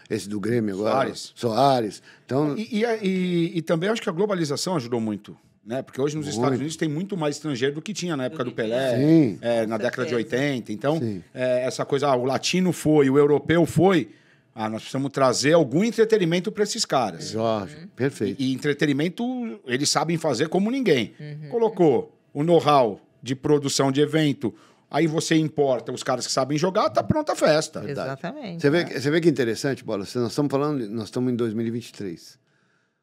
esse do Grêmio agora, Soares. Então... E também acho que a globalização ajudou muito. Né? Porque hoje nos Estados Unidos tem muito mais estrangeiro do que tinha na época do Pelé, na década de 80. Então, essa coisa, o latino foi, o europeu foi, nós precisamos trazer algum entretenimento para esses caras. Jorge, perfeito. E entretenimento eles sabem fazer como ninguém. Colocou o know-how de produção de evento, aí você importa os caras que sabem jogar, tá pronta a festa. Exatamente. Você vê que interessante, Bola? Nós estamos em 2023.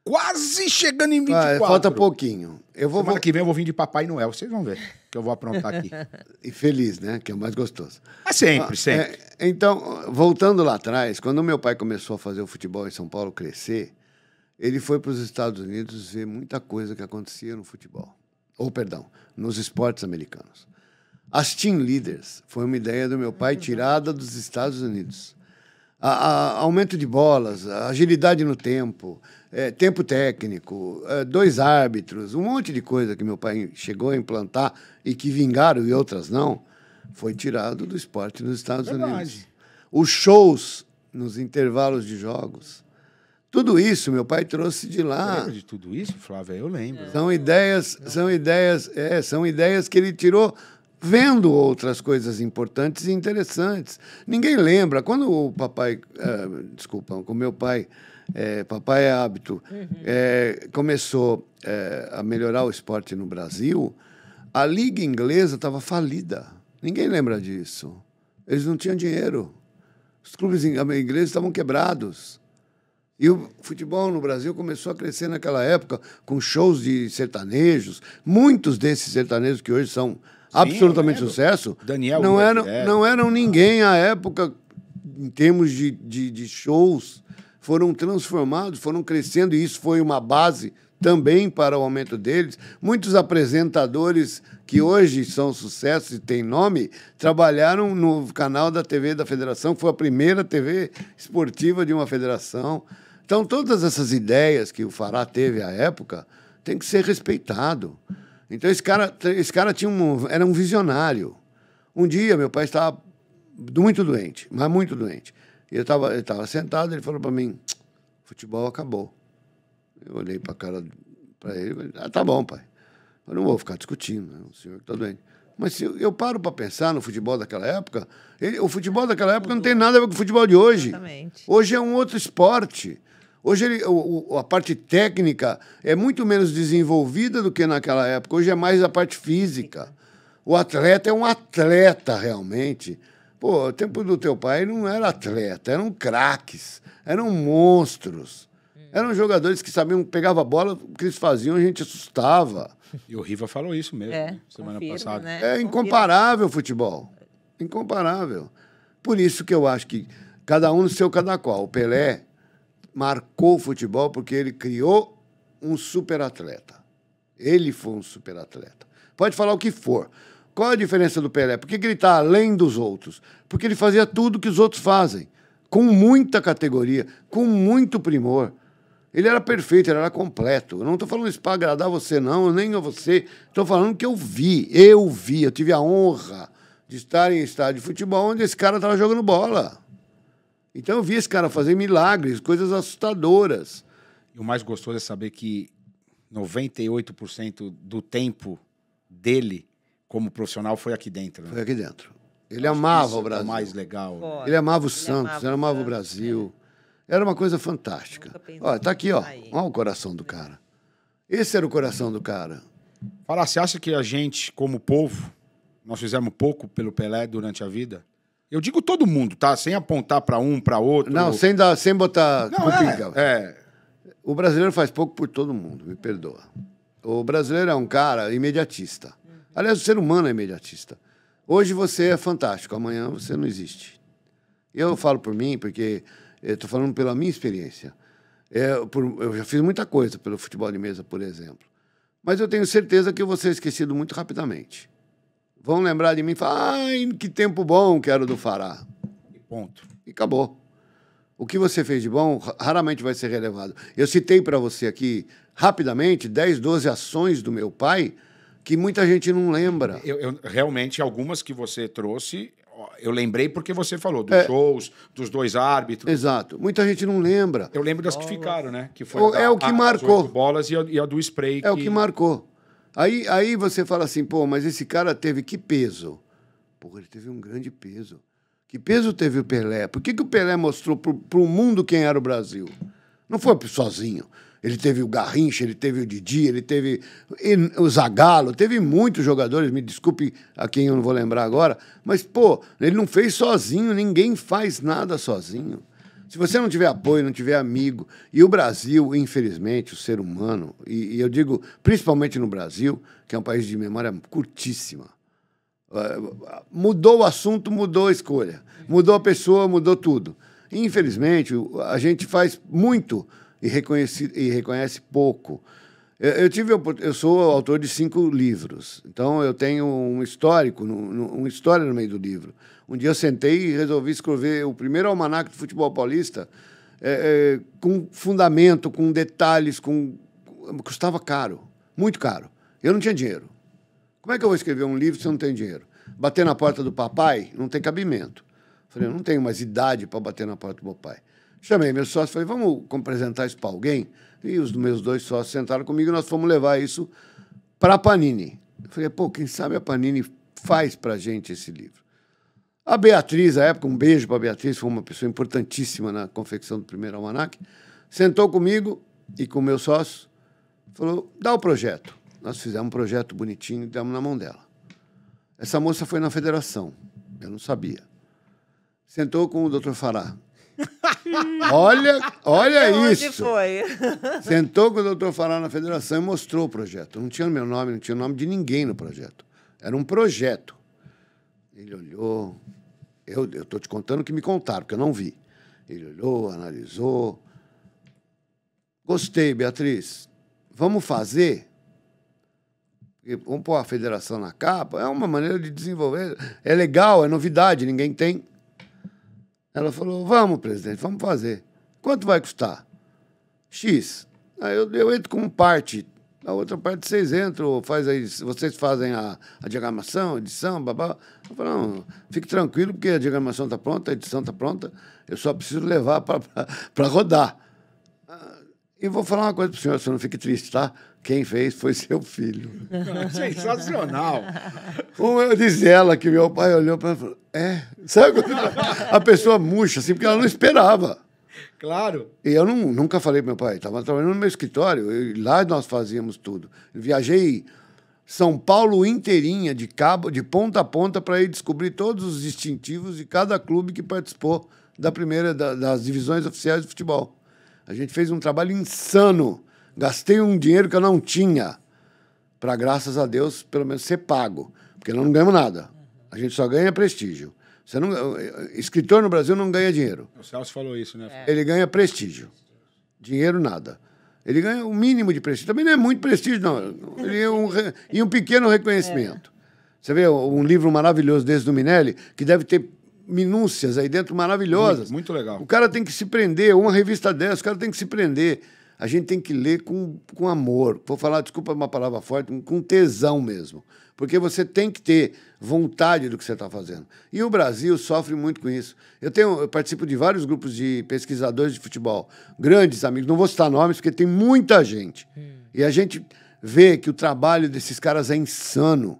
Quase chegando em 24. Falta pouquinho. Semana que vem eu vou vir de Papai Noel. Vocês vão ver que eu vou aprontar aqui. E feliz, né? Que é o mais gostoso. Sempre. Então, voltando lá atrás, quando meu pai começou a fazer o futebol em São Paulo crescer, ele foi para os Estados Unidos ver muita coisa que acontecia no futebol. Nos esportes americanos. As team leaders foi uma ideia do meu pai tirada dos Estados Unidos. Aumento de bolas, agilidade no tempo, tempo técnico, 2 árbitros, um monte de coisa que meu pai chegou a implantar e que vingaram e outras não, foi tirado do esporte nos Estados Unidos. Os shows nos intervalos de jogos. Tudo isso meu pai trouxe de lá. Você lembra de tudo isso, Flávia? Eu lembro. São ideias que ele tirou vendo outras coisas importantes e interessantes. Ninguém lembra. Quando o papai... com o meu pai... Papai é Hábito. Começou a melhorar o esporte no Brasil, a Liga Inglesa estava falida. Ninguém lembra disso. Eles não tinham dinheiro. Os clubes ingleses estavam quebrados. E o futebol no Brasil começou a crescer naquela época com shows de sertanejos. Muitos desses sertanejos que hoje são absolutamente sucesso, Daniel não eram ninguém à época, em termos de shows, foram transformados, foram crescendo, e isso foi uma base também para o aumento deles. Muitos apresentadores que hoje são sucessos e têm nome, trabalharam no canal da TV da Federação, que foi a primeira TV esportiva de uma federação. Então, todas essas ideias que o Fará teve à época têm que ser respeitado. Então, esse cara era um visionário. Um dia, meu pai estava muito doente, mas muito doente. E ele estava sentado, ele falou para mim, futebol acabou. Eu olhei para a cara para ele e falei, tá bom, pai. Eu não vou ficar discutindo, né? O senhor que está doente. Mas se eu paro para pensar no futebol daquela época, o futebol daquela época não tem nada a ver com o futebol de hoje. Exatamente. Hoje é um outro esporte. Hoje a parte técnica é muito menos desenvolvida do que naquela época. Hoje é mais a parte física. O atleta é um atleta, realmente. Pô, o tempo do teu pai não era atleta, eram craques, eram monstros. Eram jogadores que sabiam, pegava a bola, o que eles faziam, a gente assustava. E o Riva falou isso mesmo, semana passada. Né? É incomparável o futebol. Incomparável. Por isso que eu acho que cada um no seu cada qual. O Pelé marcou o futebol porque ele criou um superatleta. Ele foi um superatleta. Pode falar o que for. Qual a diferença do Pelé? Por que ele está além dos outros? Porque ele fazia tudo que os outros fazem, com muita categoria, com muito primor. Ele era perfeito, ele era completo. Eu não estou falando isso para agradar você, não, nem a você. Estou falando que eu vi. Eu tive a honra de estar em estádio de futebol onde esse cara estava jogando bola. Então eu vi esse cara fazer milagres, coisas assustadoras. E o mais gostoso é saber que 98% do tempo dele como profissional foi aqui dentro. Né? Foi aqui dentro. Ele amava o Brasil. É o mais legal. Ele amava o Santos, ele amava o Brasil. Era uma coisa fantástica. Olha, tá aqui, ó. Olha o coração do cara. Esse era o coração do cara. Fala, você acha que a gente, como povo, nós fizemos pouco pelo Pelé durante a vida? Eu digo todo mundo, tá? Sem apontar para um, para outro. Não, sem botar cupica. O brasileiro faz pouco por todo mundo, me perdoa. O brasileiro é um cara imediatista. Aliás, o ser humano é imediatista. Hoje você é fantástico, amanhã você não existe. Eu falo por mim, porque eu estou falando pela minha experiência. Eu já fiz muita coisa pelo futebol de mesa, por exemplo. Mas eu tenho certeza que eu vou ser esquecido muito rapidamente. Vão lembrar de mim e falar, ai, que tempo bom que era do Fará. E ponto. E acabou. O que você fez de bom raramente vai ser relevado. Eu citei para você aqui, rapidamente, 10, 12 ações do meu pai que muita gente não lembra. Realmente, algumas que você trouxe, eu lembrei porque você falou dos shows, dos 2 árbitros. Exato. Muita gente não lembra. Eu lembro das que ficaram, né? Que foi o que marcou. As 8 bolas e a do spray. É o que marcou. Aí você fala assim, pô, mas esse cara teve que peso? Pô, ele teve um grande peso. Que peso teve o Pelé? Por que o Pelé mostrou para o mundo quem era o Brasil? Não foi sozinho. Ele teve o Garrincha, ele teve o Didi, ele teve o Zagallo, teve muitos jogadores, me desculpe a quem eu não vou lembrar agora, mas, pô, ele não fez sozinho, ninguém faz nada sozinho. Se você não tiver apoio, não tiver amigo, e o Brasil, infelizmente, o ser humano, e eu digo principalmente no Brasil, que é um país de memória curtíssima, mudou o assunto, mudou a escolha, mudou a pessoa, mudou tudo. E, infelizmente, a gente faz muito e reconhece pouco. Eu sou autor de 5 livros, então eu tenho um histórico, uma história no meio do livro. Um dia eu sentei e resolvi escrever o primeiro almanaque do futebol paulista com fundamento, com detalhes, custava caro, muito caro. Eu não tinha dinheiro. Como é que eu vou escrever um livro se eu não tenho dinheiro? Bater na porta do papai não tem cabimento. Falei, eu não tenho mais idade para bater na porta do papai. Chamei meus sócios, falei, vamos apresentar isso para alguém? E os meus 2 sócios sentaram comigo e nós fomos levar isso para a Panini. Eu falei, pô, quem sabe a Panini faz para a gente esse livro. A Beatriz, à época, um beijo para a Beatriz, foi uma pessoa importantíssima na confecção do primeiro almanaque, sentou comigo e com meus sócios, falou, dá o projeto. Nós fizemos um projeto bonitinho e demos na mão dela. Essa moça foi na federação, eu não sabia. Sentou com o Dr. Fará. Olha isso. Onde foi? Sentou com o Dr. Fará na federação e mostrou o projeto. Não tinha meu nome, não tinha o nome de ninguém no projeto. Era um projeto. Ele olhou. Eu estou te contando o que me contaram, porque eu não vi. Ele olhou, analisou. Gostei, Beatriz. Vamos fazer? Vamos pôr a federação na capa? É uma maneira de desenvolver. É legal, é novidade, ninguém tem. Ela falou, vamos, presidente, vamos fazer. Quanto vai custar? X. Aí eu entro como parte. A outra parte vocês entram, vocês fazem a diagramação, a edição, babá. Eu falei, não, fique tranquilo, porque a diagramação está pronta, a edição está pronta, eu só preciso levar para rodar. E vou falar uma coisa para o senhor, não fique triste, tá? Quem fez foi seu filho. Sensacional. Como eu disse ela, que meu pai olhou para ela e falou, sabe quando a pessoa murcha, assim, porque ela não esperava. Claro. E eu nunca falei para meu pai, estava trabalhando no meu escritório, e lá nós fazíamos tudo. Eu viajei São Paulo inteirinha, de ponta a ponta, para ir descobrir todos os distintivos de cada clube que participou das divisões oficiais de futebol. A gente fez um trabalho insano. Gastei um dinheiro que eu não tinha para, graças a Deus, pelo menos ser pago. Porque nós não ganhamos nada. A gente só ganha prestígio. Escritor no Brasil não ganha dinheiro. O Celso falou isso, né? Ele ganha prestígio. Dinheiro, nada. Ele ganha o mínimo de prestígio. Também não é muito prestígio, não. Ele e um pequeno reconhecimento. Você vê um livro maravilhoso desse do Minelli, que deve ter minúcias aí dentro maravilhosas. Muito legal. O cara tem que se prender. Uma revista dessa, o cara tem que se prender. A gente tem que ler com amor. Vou falar, desculpa uma palavra forte, com tesão mesmo. Porque você tem que ter vontade do que você está fazendo. E o Brasil sofre muito com isso. Eu participo de vários grupos de pesquisadores de futebol, grandes amigos, não vou citar nomes, porque tem muita gente. E a gente vê que o trabalho desses caras é insano.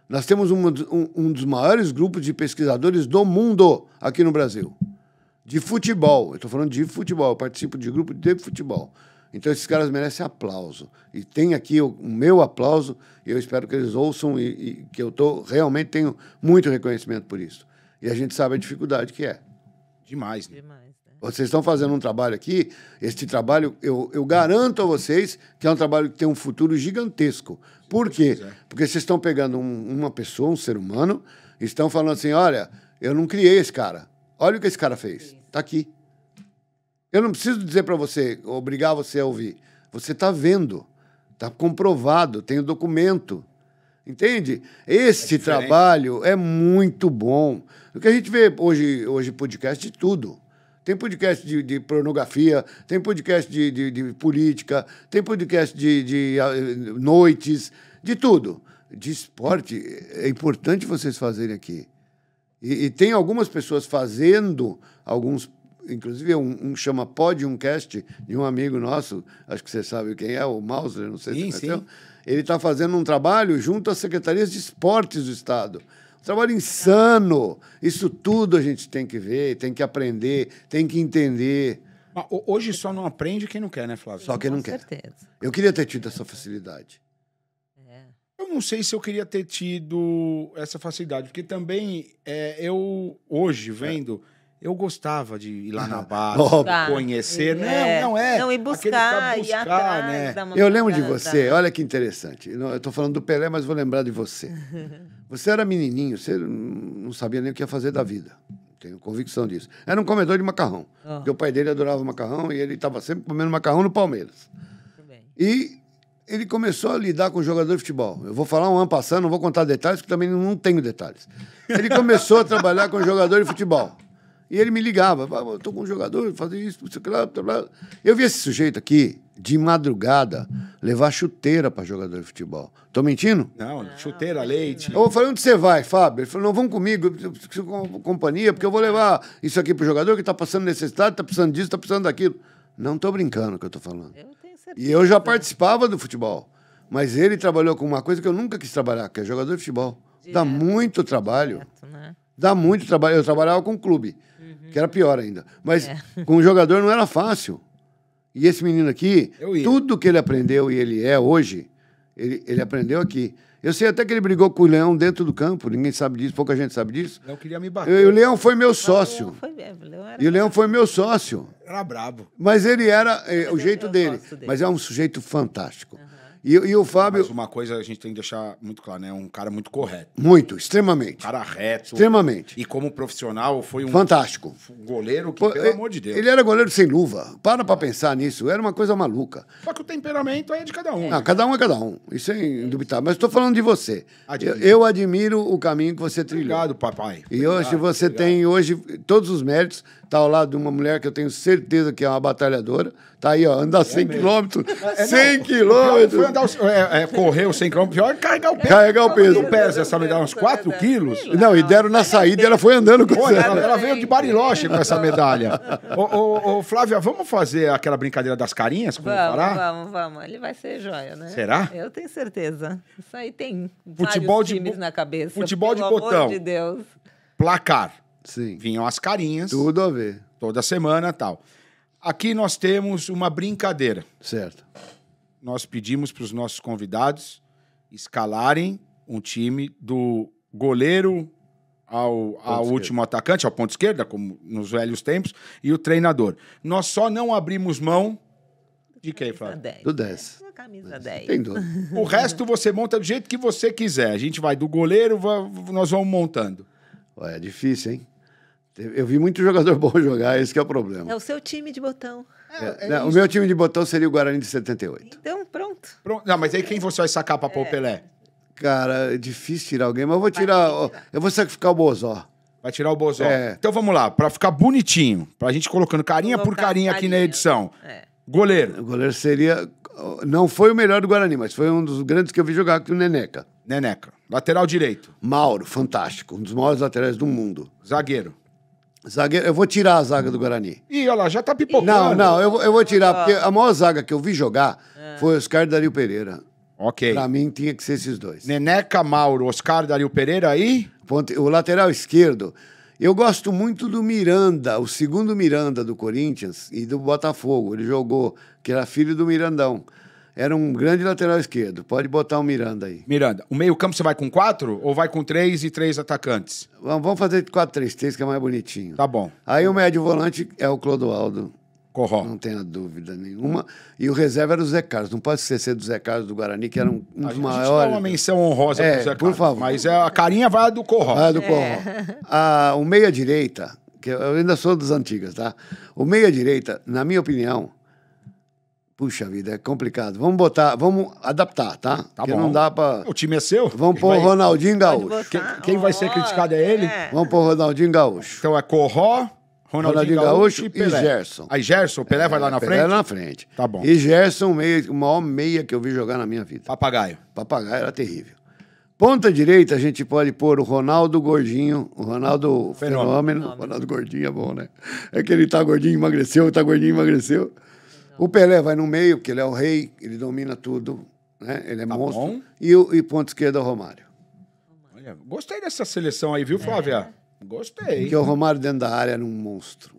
Nós temos um dos maiores grupos de pesquisadores do mundo aqui no Brasil. De futebol. Eu estou falando de futebol. Eu participo de grupo de futebol. Então, esses caras merecem aplauso. E tem aqui o meu aplauso, e eu espero que eles ouçam e que eu realmente tenho muito reconhecimento por isso. E a gente sabe a dificuldade que é. Demais, né? Vocês estão fazendo um trabalho aqui, este trabalho, eu garanto a vocês que é um trabalho que tem um futuro gigantesco. Por quê? Porque vocês estão pegando uma pessoa, um ser humano, e estão falando assim, olha, eu não criei esse cara. Olha o que esse cara fez. Está aqui. Eu não preciso dizer para você, obrigar você a ouvir. Você está vendo Está comprovado, tem o documento. Entende? Esse trabalho é muito bom. O que a gente vê hoje podcast de tudo. Tem podcast de pornografia, tem podcast de política, tem podcast de noites, de tudo. De esporte, é importante vocês fazerem aqui. E tem algumas pessoas fazendo, inclusive um chama Podiumcast, de um amigo nosso, acho que você sabe quem é, o Mauser, não sei se conheceu. Ele está fazendo um trabalho junto às secretarias de esportes do Estado. Um trabalho insano. Isso tudo a gente tem que ver, tem que aprender, tem que entender. Mas hoje só não aprende quem não quer, né, Flávio? Só quem não quer. Com certeza. Eu queria ter tido essa facilidade. Eu não sei se eu queria ter tido essa facilidade, porque também eu, hoje, vendo, eu gostava de ir lá na base, conhecer. Não, e buscar, ir atrás, né? Eu lembro de você, olha que interessante. Eu estou falando do Pelé, mas vou lembrar de você. Você era menininho, você não sabia nem o que ia fazer da vida. Tenho convicção disso. Era um comedor de macarrão. Porque o pai dele adorava macarrão e ele estava sempre comendo macarrão no Palmeiras. E ele começou a lidar com jogador de futebol. Eu vou falar um ano passando, não vou contar detalhes, porque também não tenho detalhes. Ele começou a trabalhar com jogador de futebol. E ele me ligava, eu estou com um jogador, fazer isso, isso, aquilo. Eu vi esse sujeito aqui, de madrugada, levar chuteira para jogador de futebol. Estou mentindo? Não, chuteira, leite. Eu falei, onde você vai, Fábio? Ele falou, não, vamos comigo, eu preciso com companhia, porque eu vou levar isso aqui para o jogador que está passando necessidade, está precisando disso, está precisando daquilo. Não estou brincando que eu estou falando. Eu tenho certeza. E eu já participava do futebol. Mas ele trabalhou com uma coisa que eu nunca quis trabalhar, que é jogador de futebol. Dá muito trabalho. Né? Dá muito trabalho. Eu trabalhava com clube, que era pior ainda. Mas com o jogador não era fácil. E esse menino aqui, tudo que ele aprendeu e ele é hoje, ele aprendeu aqui. Eu sei até que ele brigou com o Leão dentro do campo, ninguém sabe disso, pouca gente sabe disso. Eu queria me bater. E o Leão foi meu sócio. E o Leão foi meu sócio. Era brabo. Mas ele era o jeito dele. Mas é um sujeito fantástico. E o Fábio... Mas uma coisa a gente tem que deixar muito claro, né? Um cara muito correto. Muito, extremamente. Um cara reto. Extremamente. E como profissional, foi um... Fantástico. Um goleiro que, pelo amor de Deus. Ele era goleiro sem luva. Para pensar nisso. Era uma coisa maluca. Só que o temperamento é de cada um. Não, cada um é cada um. Isso é indubitável. Mas estou falando de você. Eu admiro o caminho que você trilhou. Obrigado, papai. E hoje você tem todos os méritos. Está ao lado de uma mulher que eu tenho certeza que é uma batalhadora. Está aí, ó, andar 100 quilômetros. 100 quilômetros. Foi andar, correr os 100 quilômetros. Pior é carregar o peso. Carregar o peso. Quanto pesa essa medalha? Uns 4 quilos? Não, e deram na saída e ela foi andando com você. Ela veio de Bariloche com essa medalha. Ô, Flávia, vamos fazer aquela brincadeira das carinhas? Vamos. Ele vai ser joia, né? Será? Eu tenho certeza. Isso aí tem Futebol vários times na cabeça. Futebol de pelo botão. Amor de Deus. Placar. Sim. Vinham as carinhas. Tudo a ver. Toda semana e tal. Aqui nós temos uma brincadeira. Certo. Nós pedimos para os nossos convidados escalarem um time do goleiro ao último atacante, ao ponto esquerda, como nos velhos tempos, e o treinador. Nós só não abrimos mão de quem, Flávio? Do 10. Camisa 10. Tem dúvida. O resto você monta do jeito que você quiser. A gente vai do goleiro, nós vamos montando. É difícil, hein? Eu vi muito jogador bom jogar, esse que é o problema. É o seu time de botão. O meu time de botão seria o Guarani de 78. Então, pronto. Não, mas aí quem você vai sacar pra pôr o Pelé? Cara, é difícil tirar alguém, mas eu vou tirar... Eu vou sacrificar o Bozó. Vai tirar o Bozó. Então vamos lá, pra ficar bonitinho, pra gente colocando carinha por carinha aqui na edição. Goleiro. O goleiro seria... Não foi o melhor do Guarani, mas foi um dos grandes que eu vi jogar aqui, o Neneca. Lateral direito. Mauro, fantástico. Um dos maiores laterais do mundo. Zagueiro. Eu vou tirar a zaga do Guarani. Ih, olha lá, já tá pipocando. Não, eu vou tirar, porque a maior zaga que eu vi jogar foi Oscar Dario Pereira. Ok. Pra mim, tinha que ser esses dois. Neneca, Mauro, Oscar Dario Pereira aí. O lateral esquerdo, eu gosto muito do Miranda, o segundo Miranda do Corinthians e do Botafogo. Ele jogou, que era filho do Mirandão. Era um grande lateral esquerdo. Pode botar o Miranda aí. Miranda. O meio-campo você vai com 4 ou vai com 3 e 3 atacantes? Vamos fazer 4-3-3, que é mais bonitinho. Tá bom. Aí o médio volante é o Clodoaldo. Corró. Não tenha dúvida nenhuma. E o reserva era o Zé Carlos. Não pode esquecer do Zé Carlos do Guarani, que era um dos maiores. A gente dá uma menção honrosa pro Zé Carlos. Por favor. Mas a carinha vai do Corró. Vai do Corró. O meia-direita, que eu ainda sou das antigas, tá? O meia-direita, na minha opinião, Puxa vida, é complicado. Vamos adaptar, tá? Tá porque bom. não dá pra... O time é seu? Vamos pôr o Ronaldinho Gaúcho. Quem vai ser criticado é ele? Vamos pôr o Ronaldinho Gaúcho. Então é Corró, Ronaldinho Gaúcho e Pelé. Gerson. Aí Gerson, o Pelé vai lá na frente? Pelé na frente. Tá bom. E Gerson, o maior meia que eu vi jogar na minha vida. Papagaio. Papagaio era terrível. Ponta direita, a gente pode pôr o Ronaldo Gordinho, o Ronaldo Fenômeno. O Ronaldo Gordinho é bom, né? É que ele tá gordinho, emagreceu, tá gordinho, emagreceu. O Pelé vai no meio, porque ele é o rei, ele domina tudo, né? Ele é monstro. Bom. E ponta esquerda, o Romário. Olha, gostei dessa seleção aí, viu, Flávia? Gostei. Porque o Romário dentro da área era um monstro.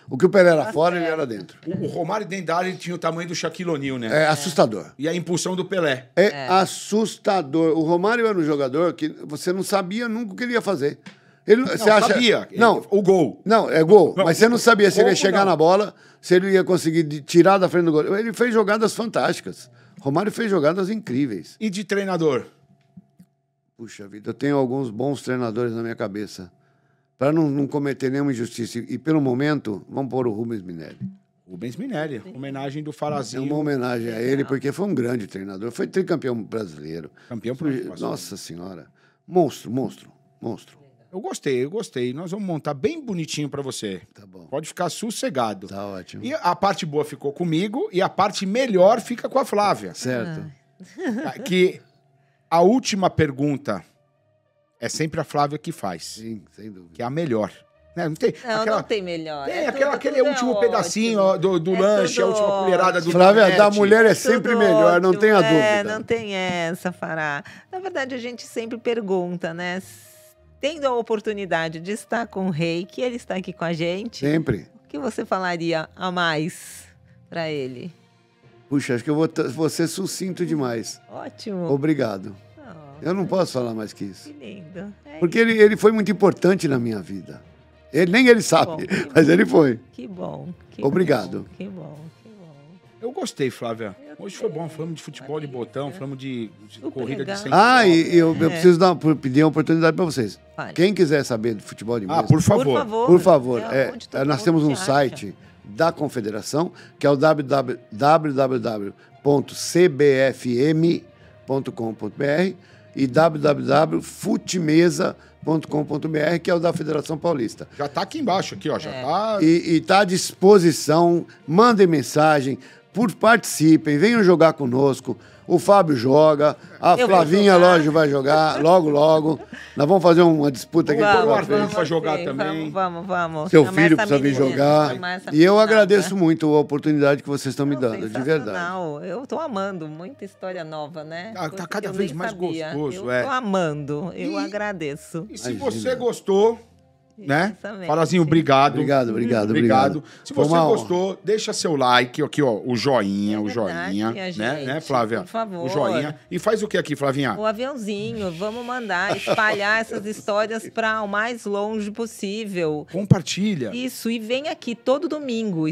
O que o Pelé era fora, ele era dentro. O Romário dentro da área ele tinha o tamanho do Shaquille O'Neal, né? É assustador. E a impulsão do Pelé. É assustador. O Romário era um jogador que você não sabia nunca o que ele ia fazer. Você acha... sabia. Não, o gol. Não, é gol. Mas você não sabia se ele ia chegar não. na bola, se ele ia conseguir tirar da frente do gol. Ele fez jogadas fantásticas. Romário fez jogadas incríveis. E de treinador? Puxa vida, eu tenho alguns bons treinadores na minha cabeça. Para não cometer nenhuma injustiça. E pelo momento, vamos pôr o Rubens Minelli. Rubens Minelli, homenagem do Farazinho. É uma homenagem a ele, porque foi um grande treinador. Foi tricampeão brasileiro. Campeão por Nossa Senhora. Monstro. Eu gostei. Nós vamos montar bem bonitinho pra você. Tá bom. Pode ficar sossegado. Tá ótimo. E a parte boa ficou comigo e a parte melhor fica com a Flávia. Certo. Que a última pergunta é sempre a Flávia que faz. Sim, sem dúvida. Que é a melhor. Né? Não tem, Não tem melhor. Tem aquele último pedacinho ó, do lanche, a última colherada do Flávia, donete. da mulher é sempre melhor, não tenha dúvida. Não tem essa, Fará. Na verdade, a gente sempre pergunta, né? Tendo a oportunidade de estar com o rei, que ele está aqui com a gente, Sempre. o que você falaria a mais para ele? Puxa, acho que eu vou ser sucinto demais. Ótimo. Obrigado. Eu não posso falar mais que isso. Que lindo. Porque ele foi muito importante na minha vida. Nem ele sabe, mas ele foi. Que bom. Obrigado. Que bom. Eu gostei, Flávia. Hoje foi bom. Falamos de futebol de botão, falamos de corrida de 100 e eu preciso pedir uma oportunidade para vocês. Vale. Quem quiser saber de futebol de mesa... por favor. Por favor. Nós mundo temos um te acha. site da Confederação, que é o www.cbfm.com.br e www.futemesa.com.br, que é o da Federação Paulista. Já tá aqui embaixo, aqui, ó. Já tá. E está à disposição. Mandem mensagem, participem, venham jogar conosco. O Fábio joga, a Flavinha, lógico, vai jogar logo. Nós vamos fazer uma disputa aqui. O Arthur vai jogar também. Vamos. Seu filho precisa vir jogar. E eu agradeço muito a oportunidade que vocês estão me dando, de verdade. Eu tô amando, muita história nova, né? Tá cada vez mais gostoso, Eu tô amando, eu agradeço. E se você gostou, né? Exatamente. Farazinho, obrigado. Obrigado. Se você gostou, deixa seu like, aqui, ó, o joinha, gente, né, Flávia? Por favor. O joinha. E faz o que aqui, Flavinha? O aviãozinho, vamos mandar espalhar essas histórias para o mais longe possível. Compartilha. Isso, e vem aqui todo domingo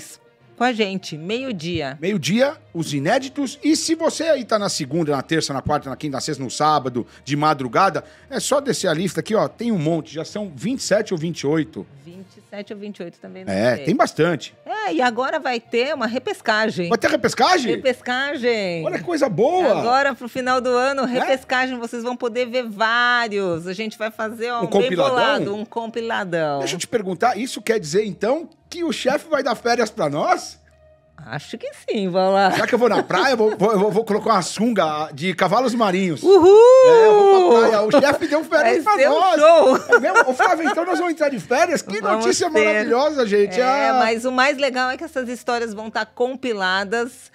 com a gente, meio-dia. Meio-dia, os inéditos. E se você aí tá na segunda, na terça, na quarta, na quinta, na sexta, no sábado, de madrugada, é só descer a lista aqui, ó. Tem um monte, já são 27 ou 28. 27 ou 28 também. Não sei. Tem bastante. E agora vai ter uma repescagem. Vai ter repescagem? Repescagem. Olha que coisa boa. Agora, pro final do ano, repescagem, vocês vão poder ver vários. A gente vai fazer um compiladão? Um compiladão. Deixa eu te perguntar, isso quer dizer, então, que o chefe vai dar férias pra nós? Acho que sim, vamos lá. Será que eu vou na praia? Vou colocar uma sunga de cavalos marinhos. Uhul! Eu vou pra praia. O chefe deu férias pra nós. Show. É mesmo? Ô, Flávio, então nós vamos entrar de férias? Que notícia maravilhosa, gente. Mas o mais legal é que essas histórias vão estar compiladas.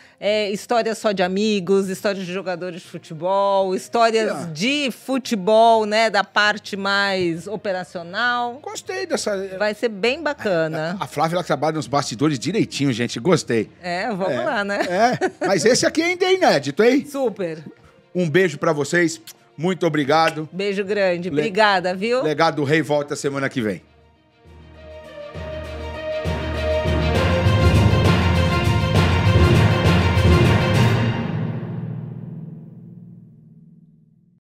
Histórias só de amigos, histórias de jogadores de futebol, histórias de futebol, né? Da parte mais operacional. Gostei dessa... Vai ser bem bacana. A Flávia, ela trabalha nos bastidores direitinho, gente. Gostei. Vamos lá, né? Mas esse aqui ainda é inédito, hein? Super. Um beijo pra vocês. Muito obrigado. Beijo grande. Obrigada, viu? Legado do Rei volta semana que vem.